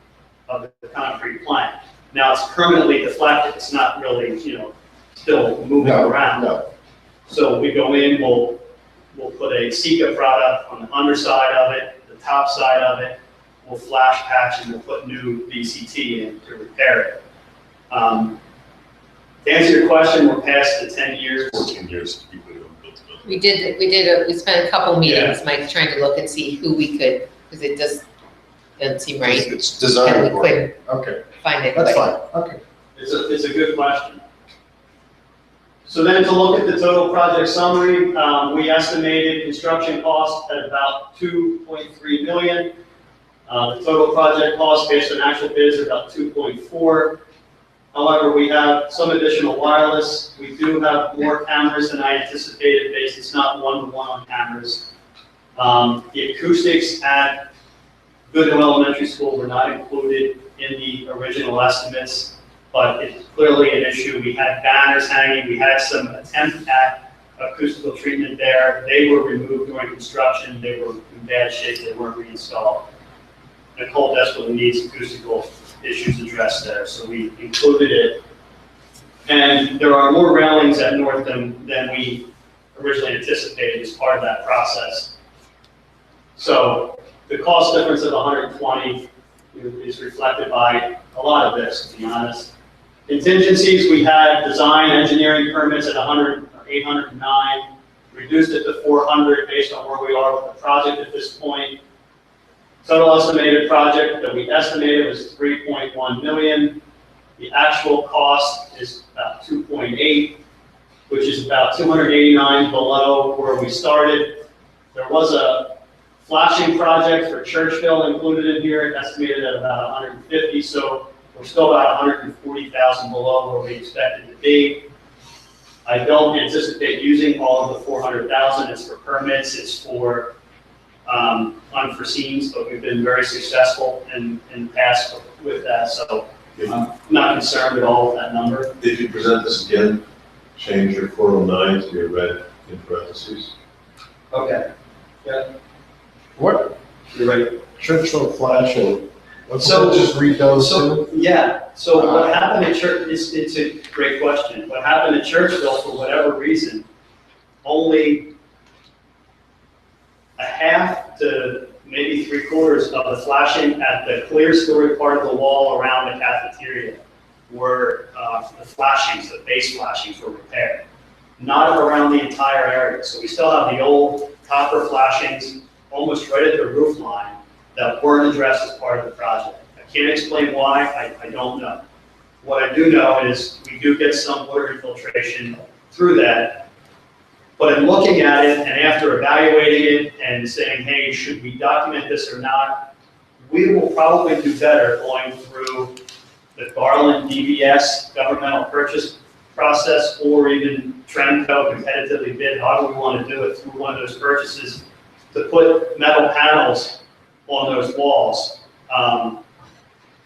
concrete plank. Now it's permanently deflected. It's not really, still moving around. No. So we go in, we'll put a Sika product on the underside of it, the top side of it. We'll flash patch and we'll put new VCT in to repair it. To answer your question, we're past the 10 years. 14 years to people who built the building. We spent a couple meetings, Mike, trying to look and see who we could, because it doesn't seem right. It's And design we for couldn't it. Okay, find it. that's fine, okay. It's a good question. So then to look at the total project summary, we estimated construction cost at about $2.3 million. The total project cost based on actual bids are about 2.4. However, we have some additional wireless. We do have more cameras than I anticipated based, it's not one-to-one on cameras. The acoustics at Goodhill Elementary School were not included in the original estimates, but it's clearly an issue. We had banners hanging, we had some attempt at acoustical treatment there. They were removed during construction, they were in bad shape, they weren't reinstalled. Nicole desperately needs acoustical issues addressed there, so we included it. And there are more railings at Northam than we originally anticipated as part of that process. So the cost difference of 120 is reflected by a lot of this, to be honest. Contingencies, we had design engineering permits at 809, reduced it to 400 based on where we are with the project at this point. Total estimated project that we estimated was 3.1 million. The actual cost is about 2.8, which is about 289 below where we started. There was a flashing project for Churchville included in here, estimated at about 150, so we're still about 140,000 below where we expected to be. I don't anticipate using all of the 400,000. It's for permits, it's for unforeseens, but we've been very successful in the past with that, so I'm not concerned at all with that number. If you present this again, change your 409 to your red in parentheses. Okay. Yeah, What, you're right. Churchill flashing, what's So- that just redone So, to? yeah, so what happened at Church, it's a great question. What happened at Churchville, for whatever reason, only a half to maybe 3/4 of the flashing at the clear story part of the wall around the cafeteria were the flashings, the base flashings were repaired. Not around the entire area. So we still have the old copper flashings almost right at the roof line that weren't addressed as part of the project. I can't explain why, I don't know. What I do know is we do get some water infiltration through that. But in looking at it and after evaluating it and saying, hey, should we document this or not, we will probably do better going through the Garland DBS governmental purchase process or even Trendco competitively bid, however we want to do it through one of those purchases, to put metal panels on those walls.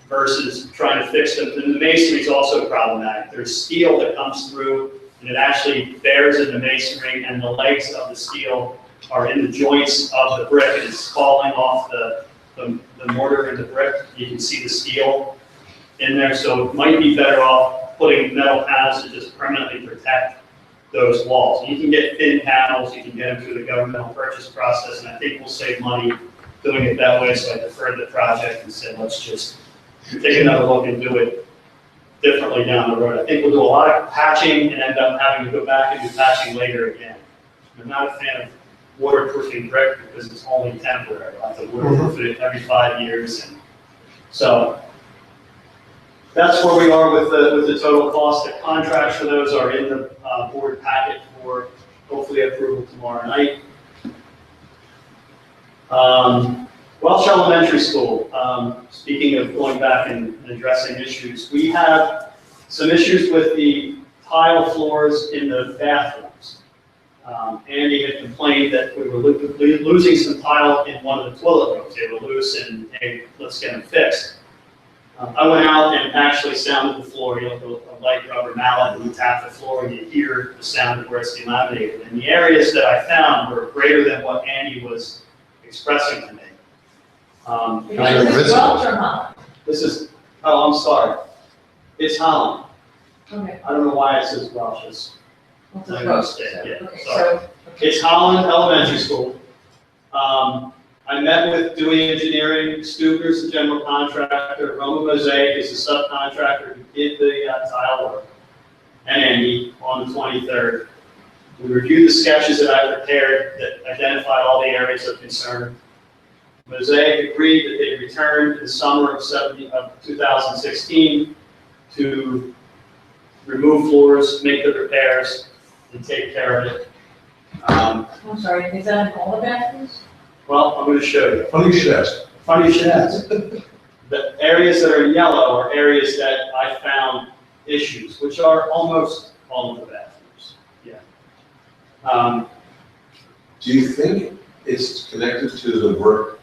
versus trying to fix them. And the masonry is also problematic. There's steel that comes through and it actually bears in the masonry, and the legs of the steel are in the joints of the brick, and it's falling off the mortar and the brick. You can see the steel in there, so it might be better off putting metal panels to just permanently protect those walls. You can get thin panels, you can get them through the governmental purchase process, and I think we'll save money doing it that way, so I deferred the project and said, let's just take another look and do it differently down the road. I think we'll do a lot of patching and end up having to go back and do patching later again. I'm not a fan of waterproofing brick because it's only temporary. I have to waterproof it every 5 years, and so that's where we are with the total cost. The contracts for those are in the board packet for hopefully approval tomorrow night. Welch Elementary School, speaking of going back and addressing issues, we have some issues with the tile floors in the bathrooms. Andy had complained that we were losing some tile in one of the toilet rooms. They were loose, and hey, let's get them fixed. I went out and actually sounded the floor, you know, a light rubber mallet, and you tap the floor and you hear the sound of where it's delaminated. And the areas that I found were greater than what Andy was expressing to me. Is this Welch or Holland? This is, oh, I'm sorry. It's Holland. Okay. I don't know why it says Welch. It's What's my the code? mistake, yeah, Okay, sorry. so, It's Holland Elementary School. I met with Dewey Engineering, Stuber's the general contractor, Roma Mosaic is the subcontractor who did the tile work, and Andy on the 23rd. We reviewed the sketches that I prepared that identified all the areas of concern. Mosaic agreed that they returned in the summer of 2016 to remove floors, make the repairs, and take care of it. I'm sorry, is that in all the bathrooms? Well, I'm going to show you. Funny you should ask. Funny you should ask. The areas that are yellow are areas that I found issues, which are almost all of the bathrooms. Yeah. Do you think it's connected to the work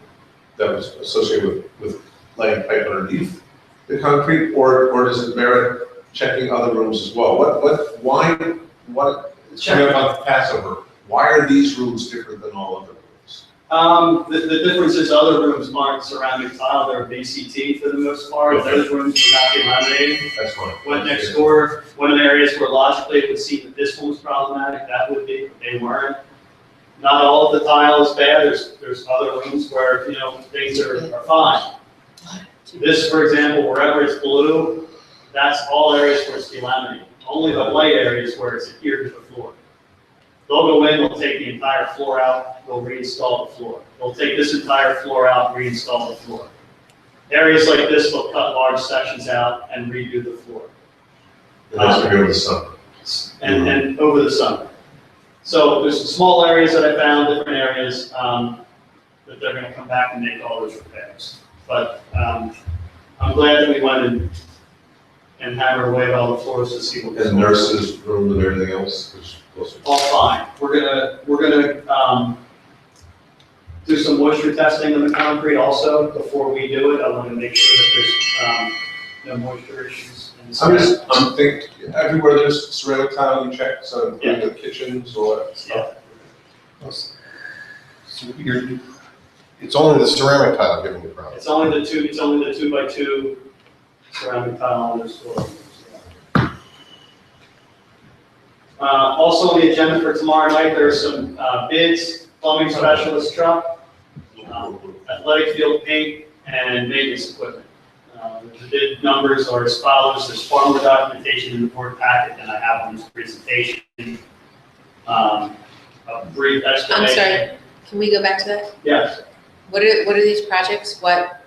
that was associated with laying pipe underneath the concrete, or does it merit checking other rooms as well? It's coming up on Passover. Why are these rooms different than all other rooms? The difference is other rooms aren't ceramic tile, they're VCT for the most part. Okay. Those rooms were not delaminated. That's fine. Went next door, one of the areas where logically it would seem that this one was problematic, that would be, they weren't. Not all of the tile is bad, there's other rooms where, you know, things are fine. This, for example, wherever it's blue, that's all areas where it's delaminated. Only the white areas where it's adhered to the floor. They'll go in, they'll take the entire floor out, they'll reinstall the floor. They'll take this entire floor out, reinstall the floor. Areas like this, they'll cut large sections out and redo the floor. And that's going to go to the summer. And over the summer. So there's some small areas that I found, different areas, that they're gonna come back and make all those repairs. But, I'm glad that we went and hammered away at all the floors to see what was And nurses' room and everything else is closer. all fine. We're gonna do some moisture testing on the concrete also before we do it. I want to make sure that there's no moisture issues. in the I'm thinking, everywhere there's ceramic tile, you check, so including the kitchens, all that stuff. Yeah, So it's only the ceramic tile giving you problems. it's only the 2x2 ceramic tile on this floor. Also on the agenda for tomorrow night, there are some bids, plumbing specialist truck, athletic field paint, and maintenance equipment. The bid numbers are as follows. There's far more documentation in the board packet than I have on this presentation. A brief I'm explanation. sorry, can we go back to that? Yes. What are these projects? What,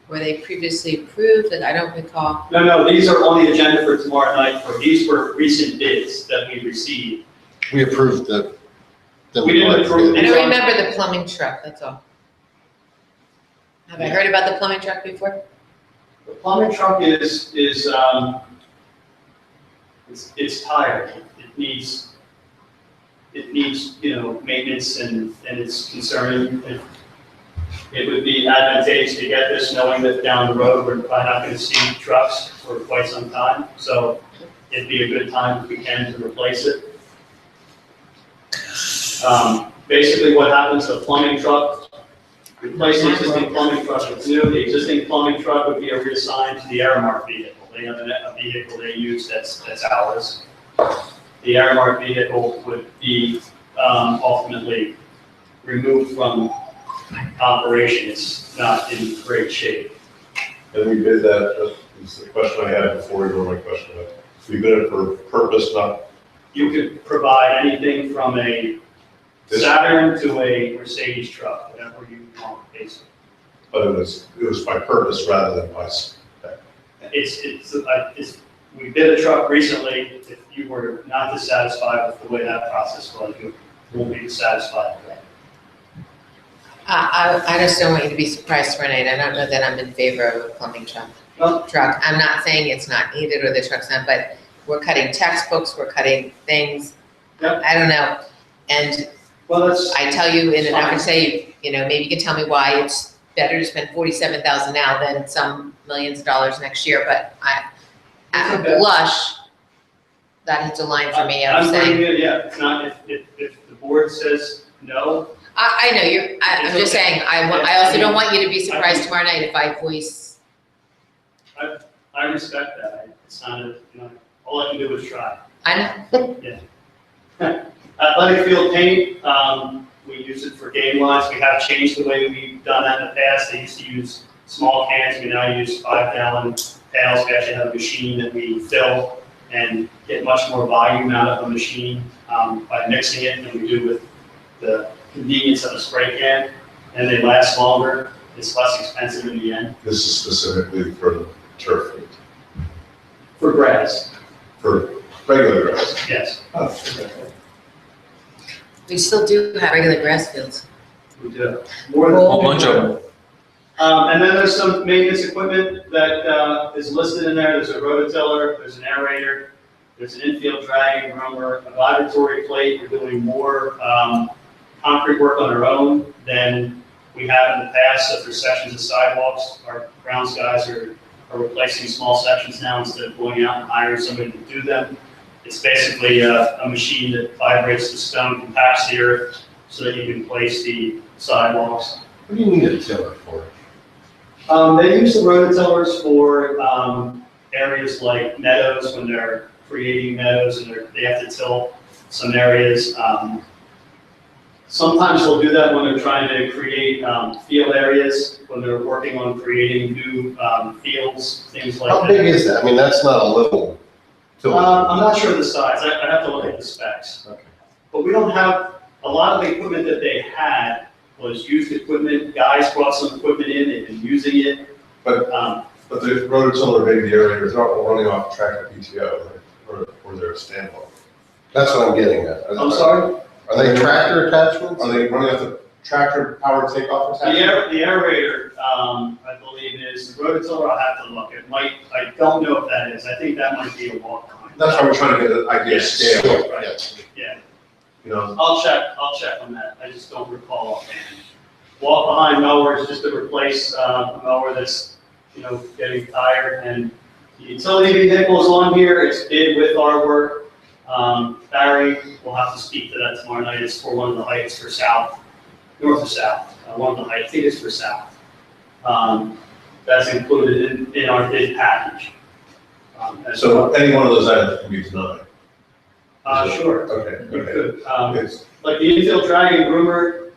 were they previously approved? And I don't recall. No, these are on the agenda for tomorrow night. These were recent bids that we received. We approved the. We didn't approve I it. don't remember the plumbing truck, that's all. Have I heard about the plumbing truck before? The plumbing truck is it's tired. It needs, you know, maintenance and it's concerning. it would be advantageous to get this, knowing that down the road, we're probably not gonna see trucks for quite some time. So it'd be a good time if we can to replace it. Basically what happens to a plumbing truck, replace the existing plumbing truck with new. The existing plumbing truck would be reassigned to the Aramark vehicle. They have a vehicle they use that's ours. The Aramark vehicle would be ultimately removed from operation. It's not in great shape. And we bid that, is the question I had before you were my question. We bid it for purpose, not, You could provide anything from a Saturn to a Mercedes truck, whatever you want, basically. but it was by purpose rather than by spec. We bid a truck recently. If you were not dissatisfied with the way that process was, you won't be dissatisfied with that. I just don't want you to be surprised tonight. I don't know that I'm in favor of a plumbing truck. Well- I'm not saying it's not needed or the truck's not, but we're cutting textbooks, we're cutting things. Yep. I don't know. And Well, that's, I tell you, and I would say, maybe you can tell me why it's better to spend $47,000 now than some millions of dollars next year, but at Okay. blush, that hits a line for me, I'm saying. bringing it, yeah, it's not, if the board says no, I know, I'm just saying, I also don't want you to be surprised tomorrow night if I voice. I respect that. It's not, all I can do is try. I know, Athletic field paint, we use it for game lines. We have changed the way we've done that in the past. They used to use small cans. We now use 5-gallon pails. We actually have a machine that we fill and get much more volume out of the machine by mixing it than we do with the convenience of a spray can. And they last longer. It's less expensive in the end. This is specifically for the turf field, For grass, for regular grass. yes, we still do have regular grass fields. we do. More than A whole bunch of them. And then there's some maintenance equipment that is listed in there. There's a rototiller, there's an aerator, there's an infield dragging groomer, a vibratory plate. We're doing more concrete work on our own than we have in the past. So for sections of sidewalks, our grounds guys are replacing small sections now instead of going out and hiring somebody to do them. It's basically a machine that vibrates the stone, compacts the earth so that you can place the sidewalks. What do you need a tiller for? They use the rototillers for areas like meadows, when they're creating meadows and they have to till some areas. Sometimes they'll do that when they're trying to create field areas, when they're working on creating new fields, things like that. How big is that? I mean, that's not a little tiller. I'm not sure of the size. I have to look at the specs. Okay. But we don't have, a lot of the equipment that they had was used equipment. Guys brought some equipment in, they've been using it. But the rototiller, maybe the aerators aren't running off tractor PTO, or they're standalone. That's what I'm getting at. I'm sorry? Are they tractor attachments? Are they running off the tractor powered takeoff The attachment? aerator, I believe is, the rototiller, I'll have to look. It might, I don't know if that is. I think that might be a walk-behind. That's why we're trying to get an idea of scale, Right. Yes. Yeah, you know? I'll check on that. I just don't recall offhand. Walk-behind mower is just to replace a mower that's, getting tired. And the utility vehicle is on here. It's bid with our work. Barry will have to speak to that tomorrow night. It's for one of the heights for south, north or south. One of the heights, I think it's for south. That's included in our bid package. So any one of those items can be denied. Sure, Okay, you okay. could. Yes. Like the infield dragging groomer,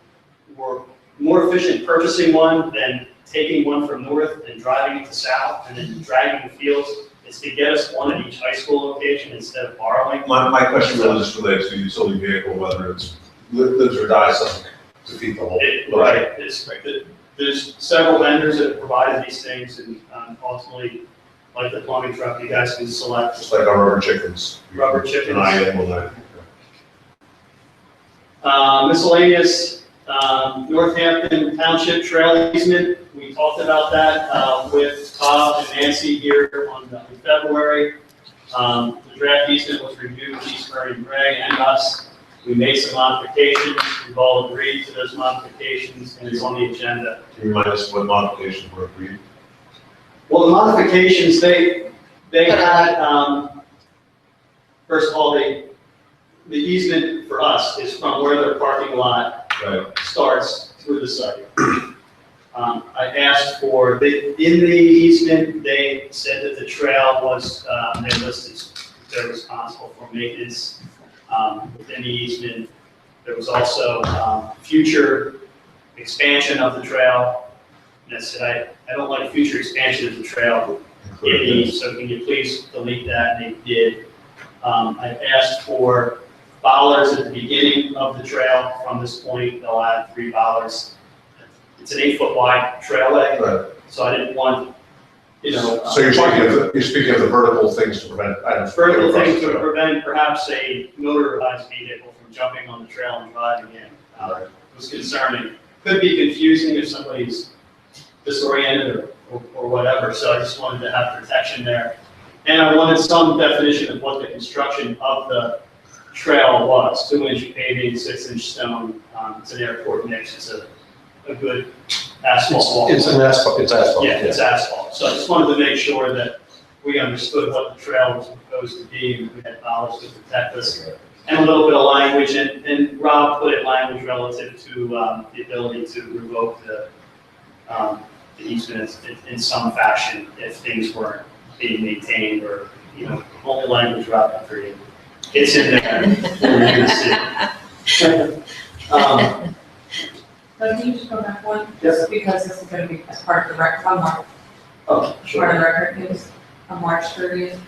we're more efficient purchasing one than taking one from north and driving it to south and then dragging the fields. It's to get us one at each high school location instead of borrowing. My question really just relates to utility vehicle, whether it's lives or dies, something to feed the whole. Right, there's several vendors that have provided these things, and ultimately, like the plumbing truck, you guys can select. Just like our rubber chickens. Rubber chickens. Deny it, will not. Miscellaneous, Northampton Township Trail easement, we talked about that with Bob and Nancy here in February. The draft easement was reviewed with East Murray and Gray and us. We made some modifications, we've all agreed to those modifications, and it's on the agenda. Can you remind us what modifications were agreed? Well, the modifications, they had, first of all, the easement for us is from where their parking lot Right. starts through the site. I asked for, in the easement, they said that the trail was, they listed, they're responsible for maintenance within the easement. There was also future expansion of the trail. And I said, I don't like future expansion of the trail. So can you please delete that? And they did. I asked for bollards at the beginning of the trail. From this point, they'll add 3 bollards. It's an 8-foot wide trailway, Right. so I didn't want, you know. So you're speaking of the vertical things to prevent items. from Vertical getting things across to the trail. prevent perhaps a motorized vehicle from jumping on the trail and driving in. Right. It was concerning. Could be confusing if somebody's disoriented or whatever, so I just wanted to have protection there. And I wanted some definition of what the construction of the trail was, 2-inch paving, 6-inch stone. It's an airport mix, it's a good asphalt wall. It's asphalt. Yeah, it's asphalt. So I just wanted to make sure that we understood what the trail was proposed to be, and we had dollars to protect us. And a little bit of language, and Rob put in language relative to the ability to revoke the easement in some fashion if things weren't being maintained, or, you know, only language Rob can create. It's in there. For you to see. But can you just go back one? Yes. Just because this is gonna be as part of the record, Oh, part of sure. the record, it was on March 30th.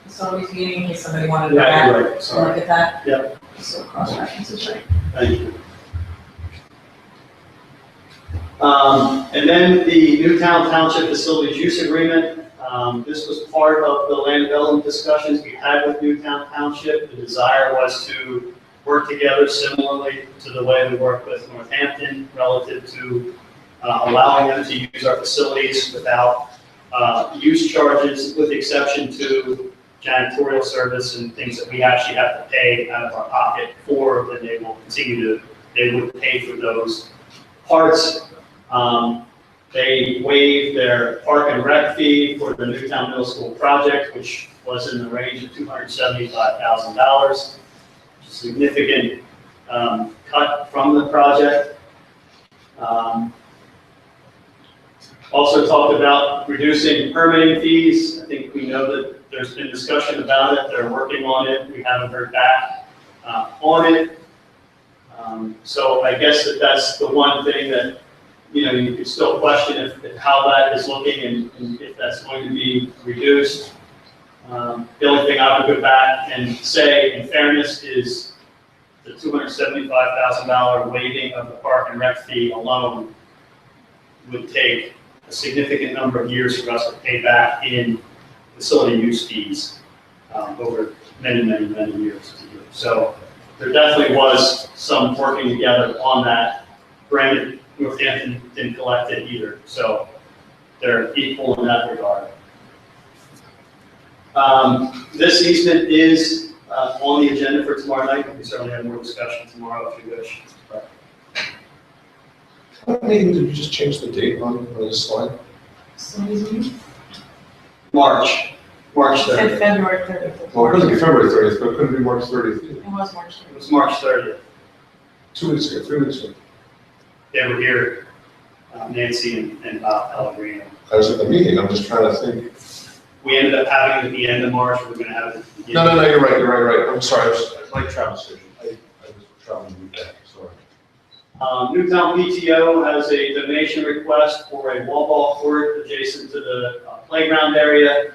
Facilities meeting, in case somebody wanted to go Yeah, back you're right, and sorry. look at that. Yep. So cross references, right? Thank you. And then the Newtown Township Facilities Use Agreement. This was part of the land development discussions we had with Newtown Township. The desire was to work together similarly to the way we work with Northampton relative to allowing them to use our facilities without use charges, with the exception to janitorial service and things that we actually have to pay out of our pocket for, then they will continue to, they would pay for those parts. They waived their park and rec fee for the Newtown Middle School project, which was in the range of $275,000. Significant cut from the project. Also talked about reducing permitting fees. I think we know that there's been discussion about it. They're working on it. We haven't heard back on it. So I guess that's the one thing that, you know, you could still question if how that is looking and if that's going to be reduced. The only thing I would go back and say, in fairness, is the $275,000 waiving of the park and rec fee alone would take a significant number of years for us to pay back in facility use fees over many, many, many years to do. So there definitely was some working together on that. Granted, Northampton didn't collect it either, so they're equal in that regard. This easement is on the agenda for tomorrow night. We can certainly have more discussion tomorrow if you wish. What meeting did you just change the date on this slide? Facilities meeting? March It 30th. said February 30th. Well, it couldn't be February 30th, but it couldn't be March 30th either. It was March It 30th. was March 30th. 2 weeks ago, 3 weeks ago. They were here, Nancy and Bob Pellegrino. I was at the meeting, I'm just trying to think. We ended up having it at the end of March. We're going to have it at the beginning. No, you're right. I'm sorry, I was like travel station. I was traveling to back, sorry. Newtown PTO has a donation request for a wall ball court adjacent to the playground area.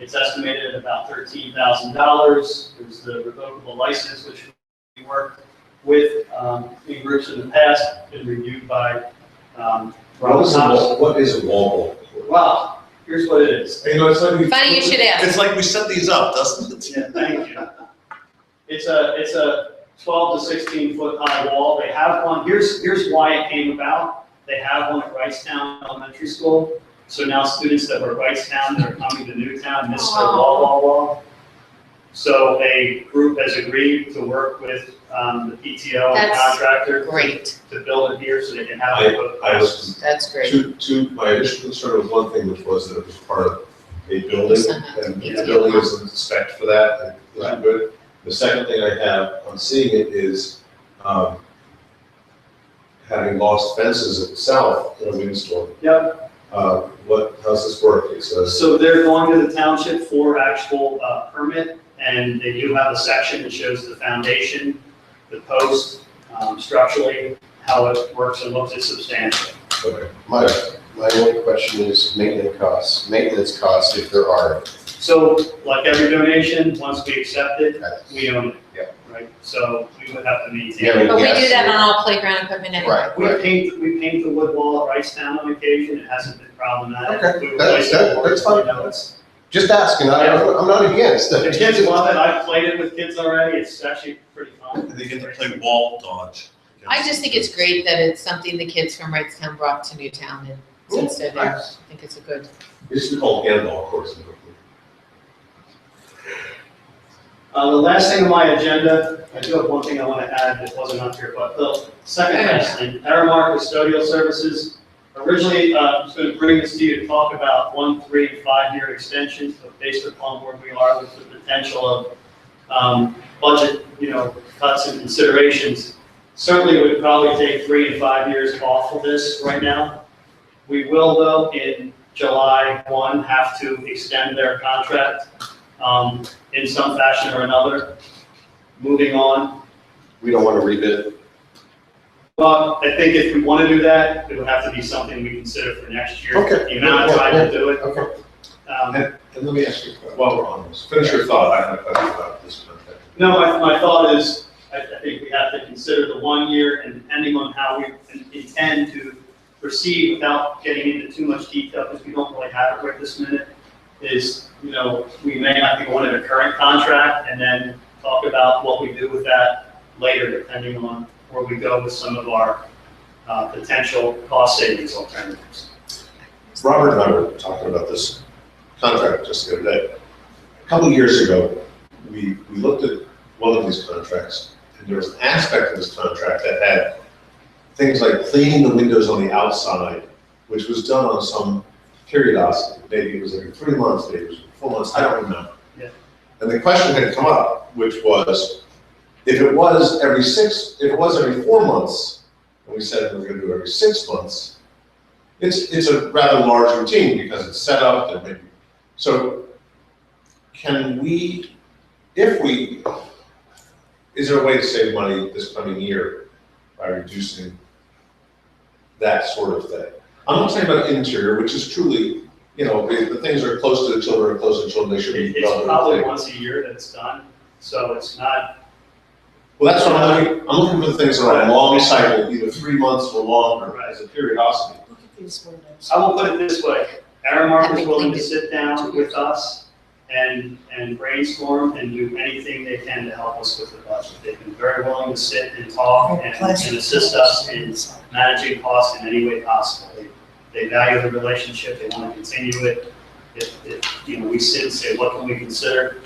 It's estimated at about $13,000. There's the revocable license, which we worked with in groups in the past, been reviewed by Rob Thomas. What is a wall ball? Well, here's what it is. You know, it's like we. Funny you should ask. It's like we set these up, doesn't it? Yeah, thank you. It's a 12 to 16 foot high wall. They have one. Here's why it came about. They have one at Wrightstown Elementary School. So now students that were at Wrightstown that are coming to Newtown miss their wall. So a group has agreed to work with the PTO and That's contractor Great, to build it here so they can have it. I was, that's great. my initial concern was one thing, which was that it was part of a building, and the building isn't spec for that, and is good. The second thing I have on seeing it is, having lost fences at the south in a windstorm. Yep. How's this work? It says, So they're going to the township for actual permit, and they do have a section that shows the foundation, the post, structurally, how it works and looks, it's substantial. okay, My only question is maintenance costs if there are. So like every donation, once we accept it, we own it. Yeah. Right, so we would have to maintain Yeah, it. But we Yes. do that on all playground equipment anyway. Right. We paint the wood wall at Wrightstown on occasion, it hasn't been problematic. Okay, We replace that's the boards, fine. you know, it's- Just asking, I'm not against The it. kids love it, I've played it with kids already, it's actually pretty fun. They get to play wall dodge. I just think it's great that it's something the kids from Wrightstown brought to Newtown, and since they're there, I think it's a good. it used to be called handball course in Brooklyn. The last thing on my agenda, I do have one thing I want to add that wasn't up here, but the second last thing, Aramark Custodial Services. Originally, I was going to bring this to you to talk about 1, 3, and 5-year extensions, but based upon where we are with the potential of budget, cuts and considerations, certainly it would probably take 3 to 5 years off of this right now. We will, though, in July 1, have to extend their contract in some fashion or another. Moving on. We don't want to rebid. But I think if we want to do that, it would have to be something we consider for next year. Okay. The amount of time to do it. Okay. And let me ask you, while we're on this, finish your thought, I have a question about this contract. No, my thought is, I think we have to consider the 1 year, and depending on how we intend to proceed without getting into too much detail, because we don't really have it right this minute, is, we may have to go into the current contract and then talk about what we do with that later, depending on where we go with some of our potential cost savings alternatives. Robert and I were talking about this contract just the other day. A couple of years ago, we looked at one of these contracts, and there was an aspect of this contract that had things like cleaning the windows on the outside, which was done on some periodicity. Maybe it was every 3 months, maybe it was 4 months, I don't remember. Yeah. And the question had come up, which was, if it was every 4 months, and we said we were gonna do every 6 months, it's a rather large routine because it's set up and maybe, so can we, is there a way to save money this coming year by reducing that sort of thing? I'm not saying about interior, which is truly, the things are close to the children, they should be. It's probably once a year that it's done, so it's not. Well, that's what I'm looking for the things that are a long cycle, either 3 months or longer as a periodicity. Look at these windows. I will put it this way, Aramark is willing to sit down with us and brainstorm and do anything they can to help us with the budget. They've been very willing to sit and talk and assist us in managing costs in any way possible. They value the relationship, they want to continue it. If we sit and say, what can we consider,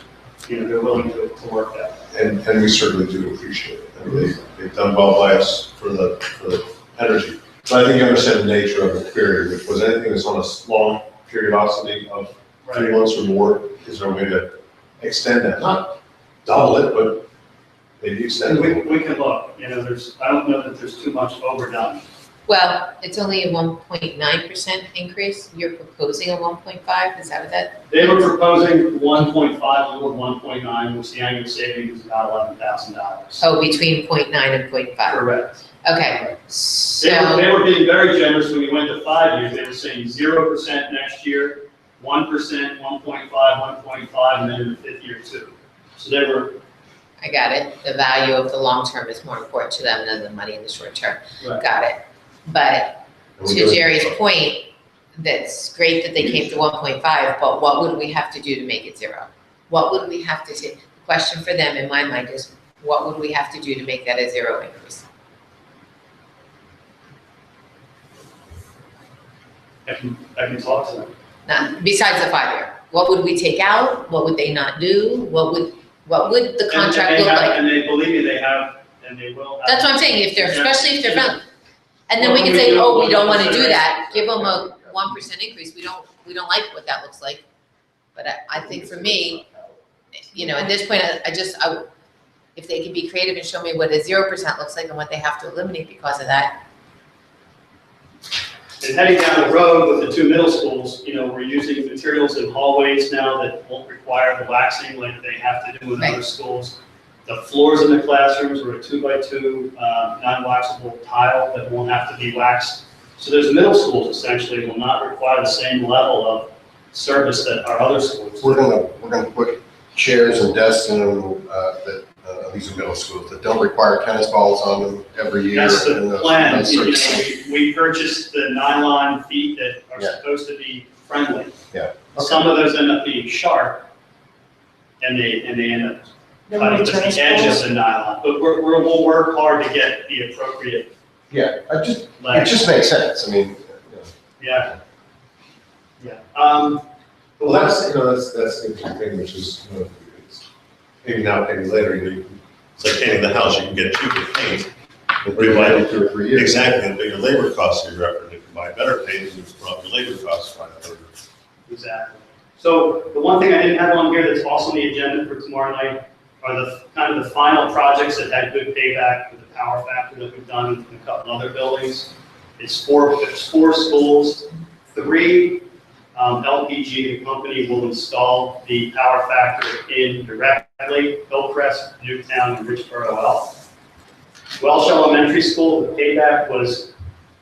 they're willing to work that. And we certainly do appreciate it. I mean, they've done well by us for the energy. But I think you understand the nature of the query, which was anything that's on a long periodicity of 3 months or more, is there a way to extend that? Not double it, but maybe extend it. We can look, I don't know that there's too much overdone. Well, it's only a 1.9% increase, you're proposing a 1.5, is that what that? They were proposing 1.5 or 1.9, which the annual savings is about $11,000. Oh, between 0.9 and 0.5, Correct. okay, They so, were being very generous when we went to 5 years. They were saying 0% next year, 1%, 1.5, 1.5, and then in the 5th year, 2. So they were. I got it, the value of the long term is more important to them than the money in the short term, Right. got it. But And we to do it- Jerry's point, that's great that they came to 1.5, but what would we have to do to make it 0? What would we have to do? The question for them in my mind is, what would we have to do to make that a 0 increase? I can talk to them. Not, besides the 5 year, what would we take out? What would they not do? What What would the And contract they look have- like? And they, believe me, they have, and they will have. That's what I'm saying, if they're, Yeah. especially if they're from, and then What we can can we say, do? oh, we What don't wanna do consider- that, give them a 1% increase, we don't like what that looks like. But I think for me, you know, at this point, if they can be creative and show me what a 0% looks like and what they have to eliminate because of that. And heading down the road with the two middle schools, you know, we're using materials in hallways now that won't require the waxing like they have to do in other Right. schools. The floors in the classrooms are a 2x2 non-waxable tile that won't have to be waxed. So those middle schools essentially will not require the same level of service that our other schools. We're gonna put chairs and desks in them, these are middle schools that don't require tennis balls on them every year. That's and the those- plan. those You know, sorts of- we purchased the nylon feet that are Yeah. supposed to be friendly. Yeah. Some of those end up being sharp, and they end up cutting to the edge of the nylon. But we'll work hard to get the appropriate Yeah, it length. just makes sense, I mean, Yeah. Yeah. Well, that's the interesting thing, which is, it's maybe now, maybe later, it's like painting the house, you can get cheaper paint. Or you might in 2 or 3 years. Exactly, and your labor costs are your effort. If you buy better paint, you drop your labor costs by a third. Exactly. So the one thing I didn't have on here that's also on the agenda for tomorrow night are the kind of the final projects that had good payback with the power factor that we've done in a couple other buildings. It's four schools, 3 LPG, the company will install the power factor in directly, Hillcrest, Newtown, and Richboro L. Welsh Elementary School, the payback was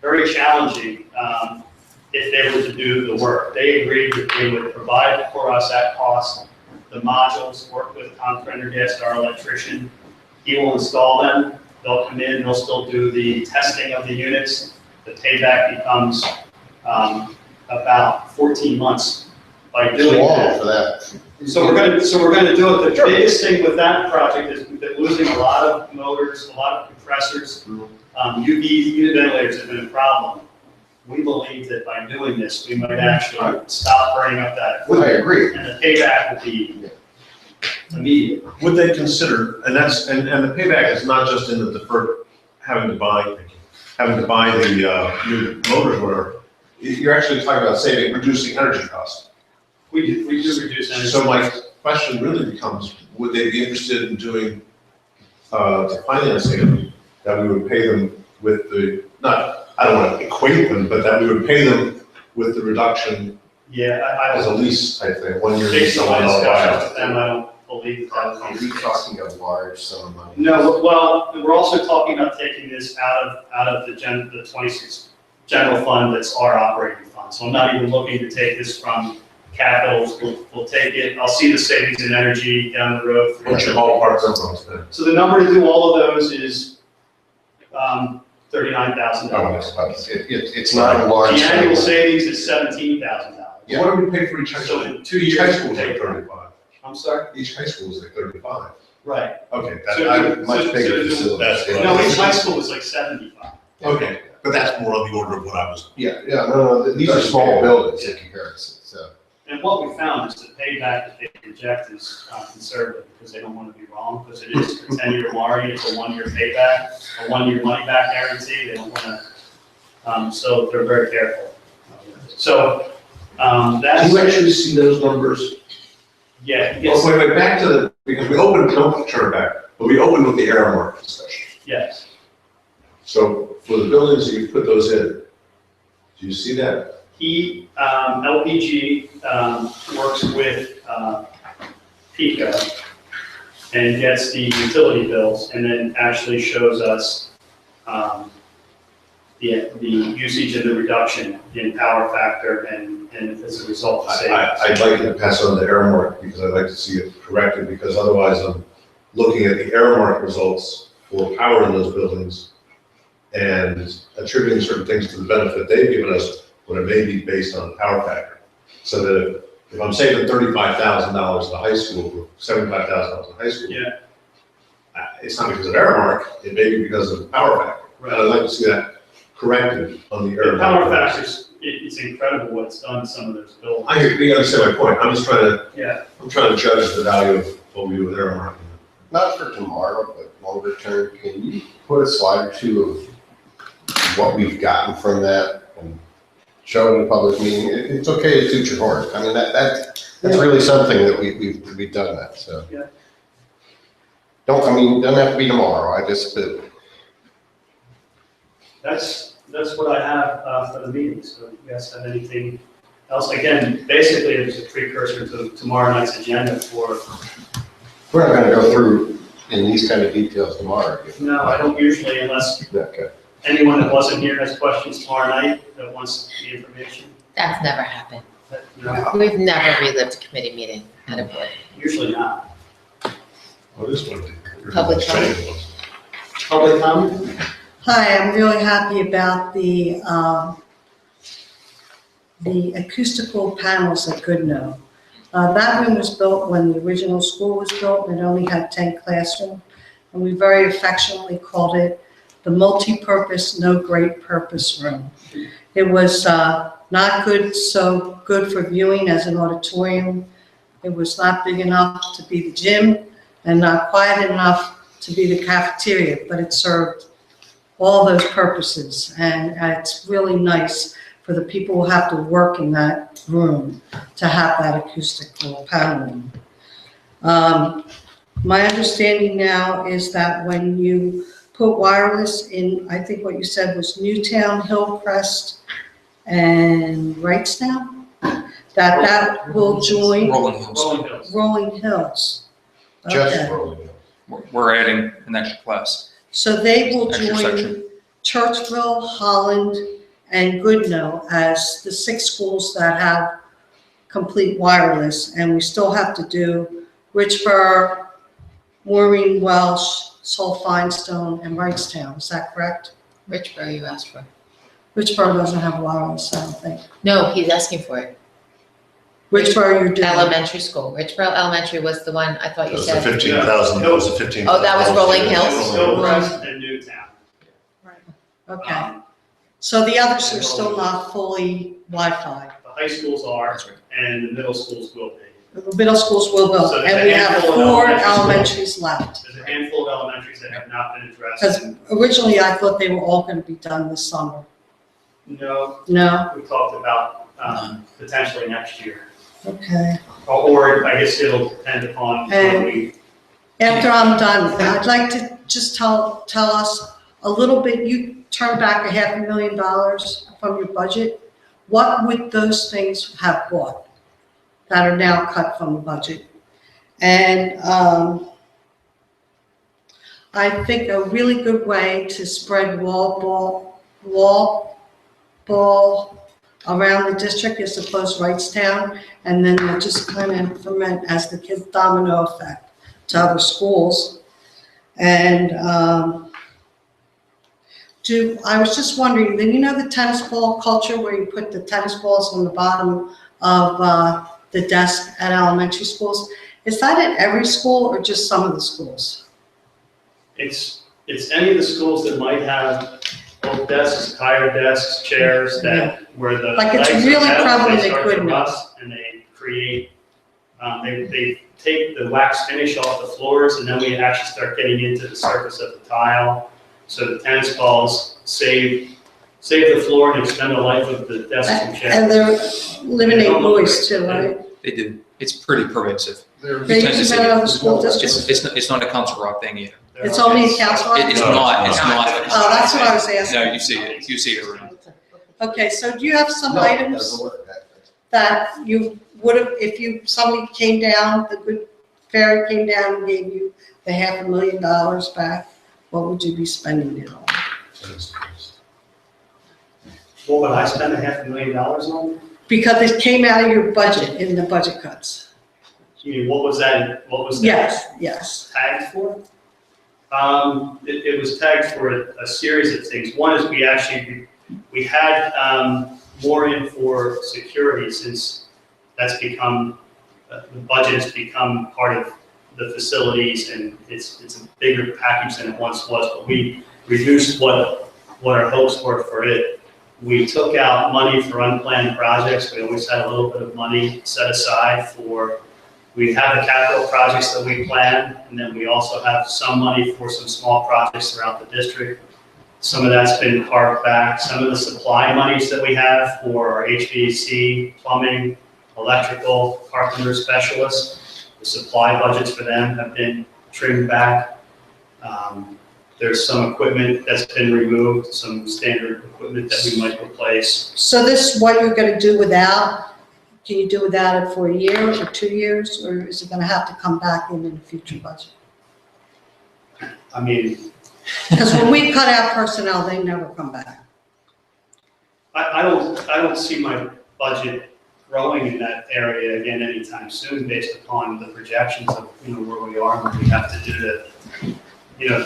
very challenging if they were to do the work. They agreed that they would provide for us at cost the modules, work with Tom Prendergast, our electrician. He will install them. They'll come in, they'll still do the testing of the units. The payback becomes about 14 months by It's doing long that. for that. So we're gonna do it. The biggest thing with that project is we've been losing a lot of motors, a lot of compressors. UV unit ventilators have been a problem. We believe that by doing this, we might actually stop burning up that Well, I equipment, agree. and the payback will be immediate. Would they consider, and the payback is not just in the deferred, having to buy the new motors or whatever. You're actually talking about reducing energy costs. We do reduce energy. So my question really becomes, would they be interested in doing, financing that we would pay them with I don't want to equate them, but that we would pay them with the reduction Yeah, I as a don't, lease type thing, 1 year. based on my lease, discussions with them, I don't believe that Are would be we the case. talking a large sum of money? No, well, we're also talking about taking this out of the 26 general fund that's our operating fund. So I'm not even looking to take this from capitals. We'll take it, I'll see the savings in energy down the road. What's your ballpark number on that? So the number to do all of those is $39,000. It's not a large The sum of annual money. savings is $17,000. What do we pay for each high So school? in 2 Each years, high we'll school is like take it. 35. I'm sorry? Each high school is like 35. Right. Okay, So- Much bigger facility. That's right. No, each high school was like 75. Okay, but that's more on the order of what I was. No, these are small buildings in comparison, so. And what we found is the payback that they project is conservative, because they don't want to be wrong, because it is a 10-year warranty, it's a 1-year payback, a 1-year money-back guarantee, they don't want to, so they're very careful. So, Do that's, you actually see those numbers? yeah, yes, Wait, back to because we opened, don't turn back, but we opened with the air market discussion. yes. So for the buildings that you put those in, do you see that? LPG works with PICO and gets the utility bills, and then actually shows us the usage and the reduction in power factor, and as a result, the savings. I'd like to pass on the Airmark because I'd like to see it corrected, because otherwise I'm looking at the Airmark results for power in those buildings and attributing certain things to the benefit they've given us when it may be based on the power factor. So that if I'm saving $35,000 in the high school, or $75,000 in high school. Yeah. It's not because of Airmark, it may be because of the power factor. And I'd like to see that corrected on the The Airmark. power factors, it's incredible what it's done to some of those buildings. I hear, you understand my point, I'm just trying to Yeah, I'm trying to judge the value of while we were there, Mark. Not for tomorrow, but longer term, can you put a slide or two of what we've gotten from that and show it in a public meeting? It's okay to toot your horn. I mean, that's really something that we've done that, so. Yeah. Doesn't have to be tomorrow, I just, That's what I have for the meeting, so if you guys have anything else, again, basically it's a precursor to tomorrow night's agenda for, we're not gonna go through in these kind of details tomorrow. no, I don't usually unless Okay. anyone that wasn't here has questions tomorrow night that wants the information. That's never happened. But, you know, We've never relived a committee meeting at a board. usually not. Well, this one. Public comment. Public comment? Hi, I'm really happy about the acoustical panels at Goodnow. That room was built when the original school was built, and it only had 10 classrooms. And we very affectionately called it the multi-purpose, no great purpose room. It was not good, so good for viewing as an auditorium. It was not big enough to be the gym and not quiet enough to be the cafeteria, but it served all those purposes. And it's really nice for the people who have to work in that room to have that acoustical paneling. My understanding now is that when you put wireless in, I think what you said was Newtown, Hillcrest, and Wrightstown, that will join Rolling Hills. Rolling Hills. Rolling Hills. Just Okay. rolling. We're adding an extra class. So they will Extra join section. Churchville, Holland, and Goodnow as the 6 schools that have complete wireless. And we still have to do Richburg, Maureen Welsh, Soul Finestone, and Wrightstown. Is that correct? Richborough you asked for. Richburg doesn't have wireless, I don't think. No, he's asking for it. Richburg you're doing. Elementary school. Richborough Elementary was the one I thought It you was the said. 15,000, it was the 15,000. Oh, that was Rolling Hills? Hillcrest and Newtown. Okay. Um, So the others are still not fully Wi-Fi. The high schools are, That's right. and the middle schools will be. The middle schools will build, So there's and a we have handful of 4 elementary schools. elementaries left. There's a handful of elementaries that have not been addressed. Because originally I thought they were all going to be done this summer. No, No? we talked about potentially next year. Okay. Or I guess it'll depend upon when we, After I'm done, I'd like to just tell us a little bit, you turned back $500,000 from your budget. What would those things have bought that are now cut from the budget? And I think a really good way to spread wall ball around the district is to close Wrightstown, and then they'll just kind of ferment as the kids domino effect to other schools. And I was just wondering, then you know the tennis ball culture where you put the tennis balls on the bottom of the desk at elementary schools? Is that at every school or just some of the schools? it's any of the schools that might have old desks, higher desks, chairs that, where the Like, it's legs are really metal, prevalent they at start to Goodnow. rust, and they create, they take the wax finish off the floors, and then we actually start getting into the surface of the tile. So the tennis balls save the floor and extend the life of the desks and chairs. And they're eliminate noise too, right? They do. It's pretty pervasive. They tend to use see that it. in other school districts? It's not a Council Rock thing either. It's only a council? It's not. Oh, that's what I was asking. No, you see it around. Okay, so do you have some No, it items doesn't work. that you would have, if somebody came down, the good fairy came down and gave you the $500,000 back, what would you be spending it on? What would I spend $500,000 on? Because it came out of your budget in the budget cuts. You mean, what was that Yes. tagged for? It was tagged for a series of things. One is we had more in for security since that's become, the budget has become part of the facilities, and it's a bigger package than it once was, but we reduced what our hopes were for it. We took out money for unplanned projects. We always had a little bit of money set aside for We have the capital projects that we plan, and then we also have some money for some small projects throughout the district. Some of that's been carved back. Some of the supply monies that we have for our HVAC, plumbing, electrical, carpenter specialists, the supply budgets for them have been trimmed back. There's some equipment that's been removed, some standard equipment that we might replace. So this is what you're gonna do without, can you do without it for a year or 2 years, or is it gonna have to come back in the future budget? I mean, Because when we cut out personnel, they never come back. I don't see my budget growing in that area again anytime soon based upon the projections of, where we are and what we have to do to,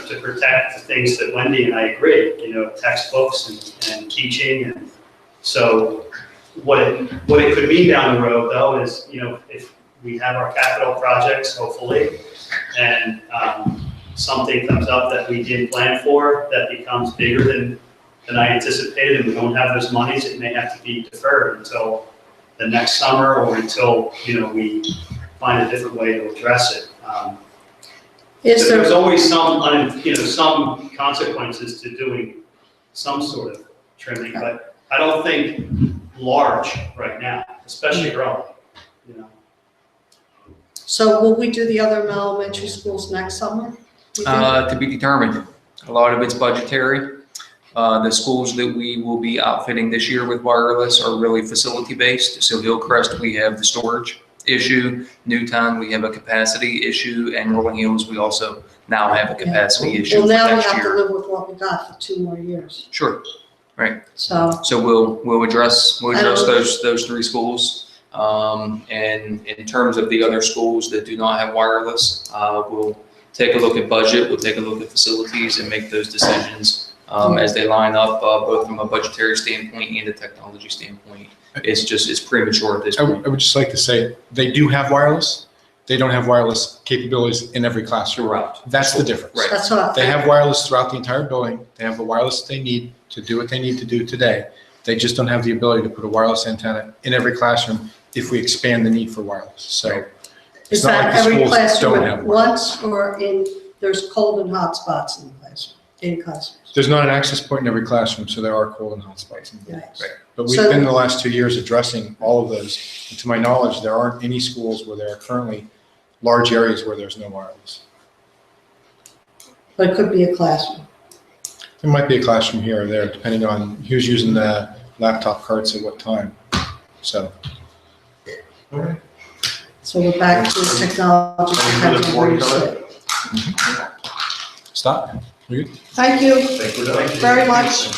to protect the things that Wendy and I agree, textbooks and teaching. And so what it could mean down the road though is, if we have our capital projects, hopefully, and something comes up that we didn't plan for that becomes bigger than I anticipated and we don't have those monies, it may have to be deferred until the next summer or until, we find a different way to address it. Is There's there, always some consequences to doing some sort of trimming, but I don't think large right now, especially early, so will we do the other elementary schools next summer? You think? To be determined. A lot of it's budgetary. The schools that we will be outfitting this year with wireless are really facility-based. So Hillcrest, we have the storage issue. Newtown, we have a capacity issue. And Rolling Hills, we also now have a capacity issue Well, for now we next have to year. live with what we got for 2 more years, Sure. so. So we'll address those 3 schools. And in terms of the other schools that do not have wireless, we'll take a look at budget, we'll take a look at facilities and make those decisions as they line up, both from a budgetary standpoint and a technology standpoint. It's premature at this I point. would just like to say, they do have wireless. They don't have wireless capabilities in every classroom. Throughout. That's the difference. Right. That's what I They think. have wireless throughout the entire building. They have the wireless they need to do what they need to do today. They just don't have the ability to put a wireless antenna in every classroom if we expand the need for wireless. So Is it's not that like the every schools classroom don't at have wireless. once, or there's cold and hot spots in the classroom, in classrooms? There's not an access point in every classroom, so there are cold and hot spots. Right. But we've So- been the last 2 years addressing all of those. And to my knowledge, there aren't any schools where there are currently large areas where there's no wireless. But it could be a classroom. There might be a classroom here or there, depending on who's using the laptop carts at what time. So, So we're back to technology. Any other board comment? stop. We good? Thank you Thank you. very much.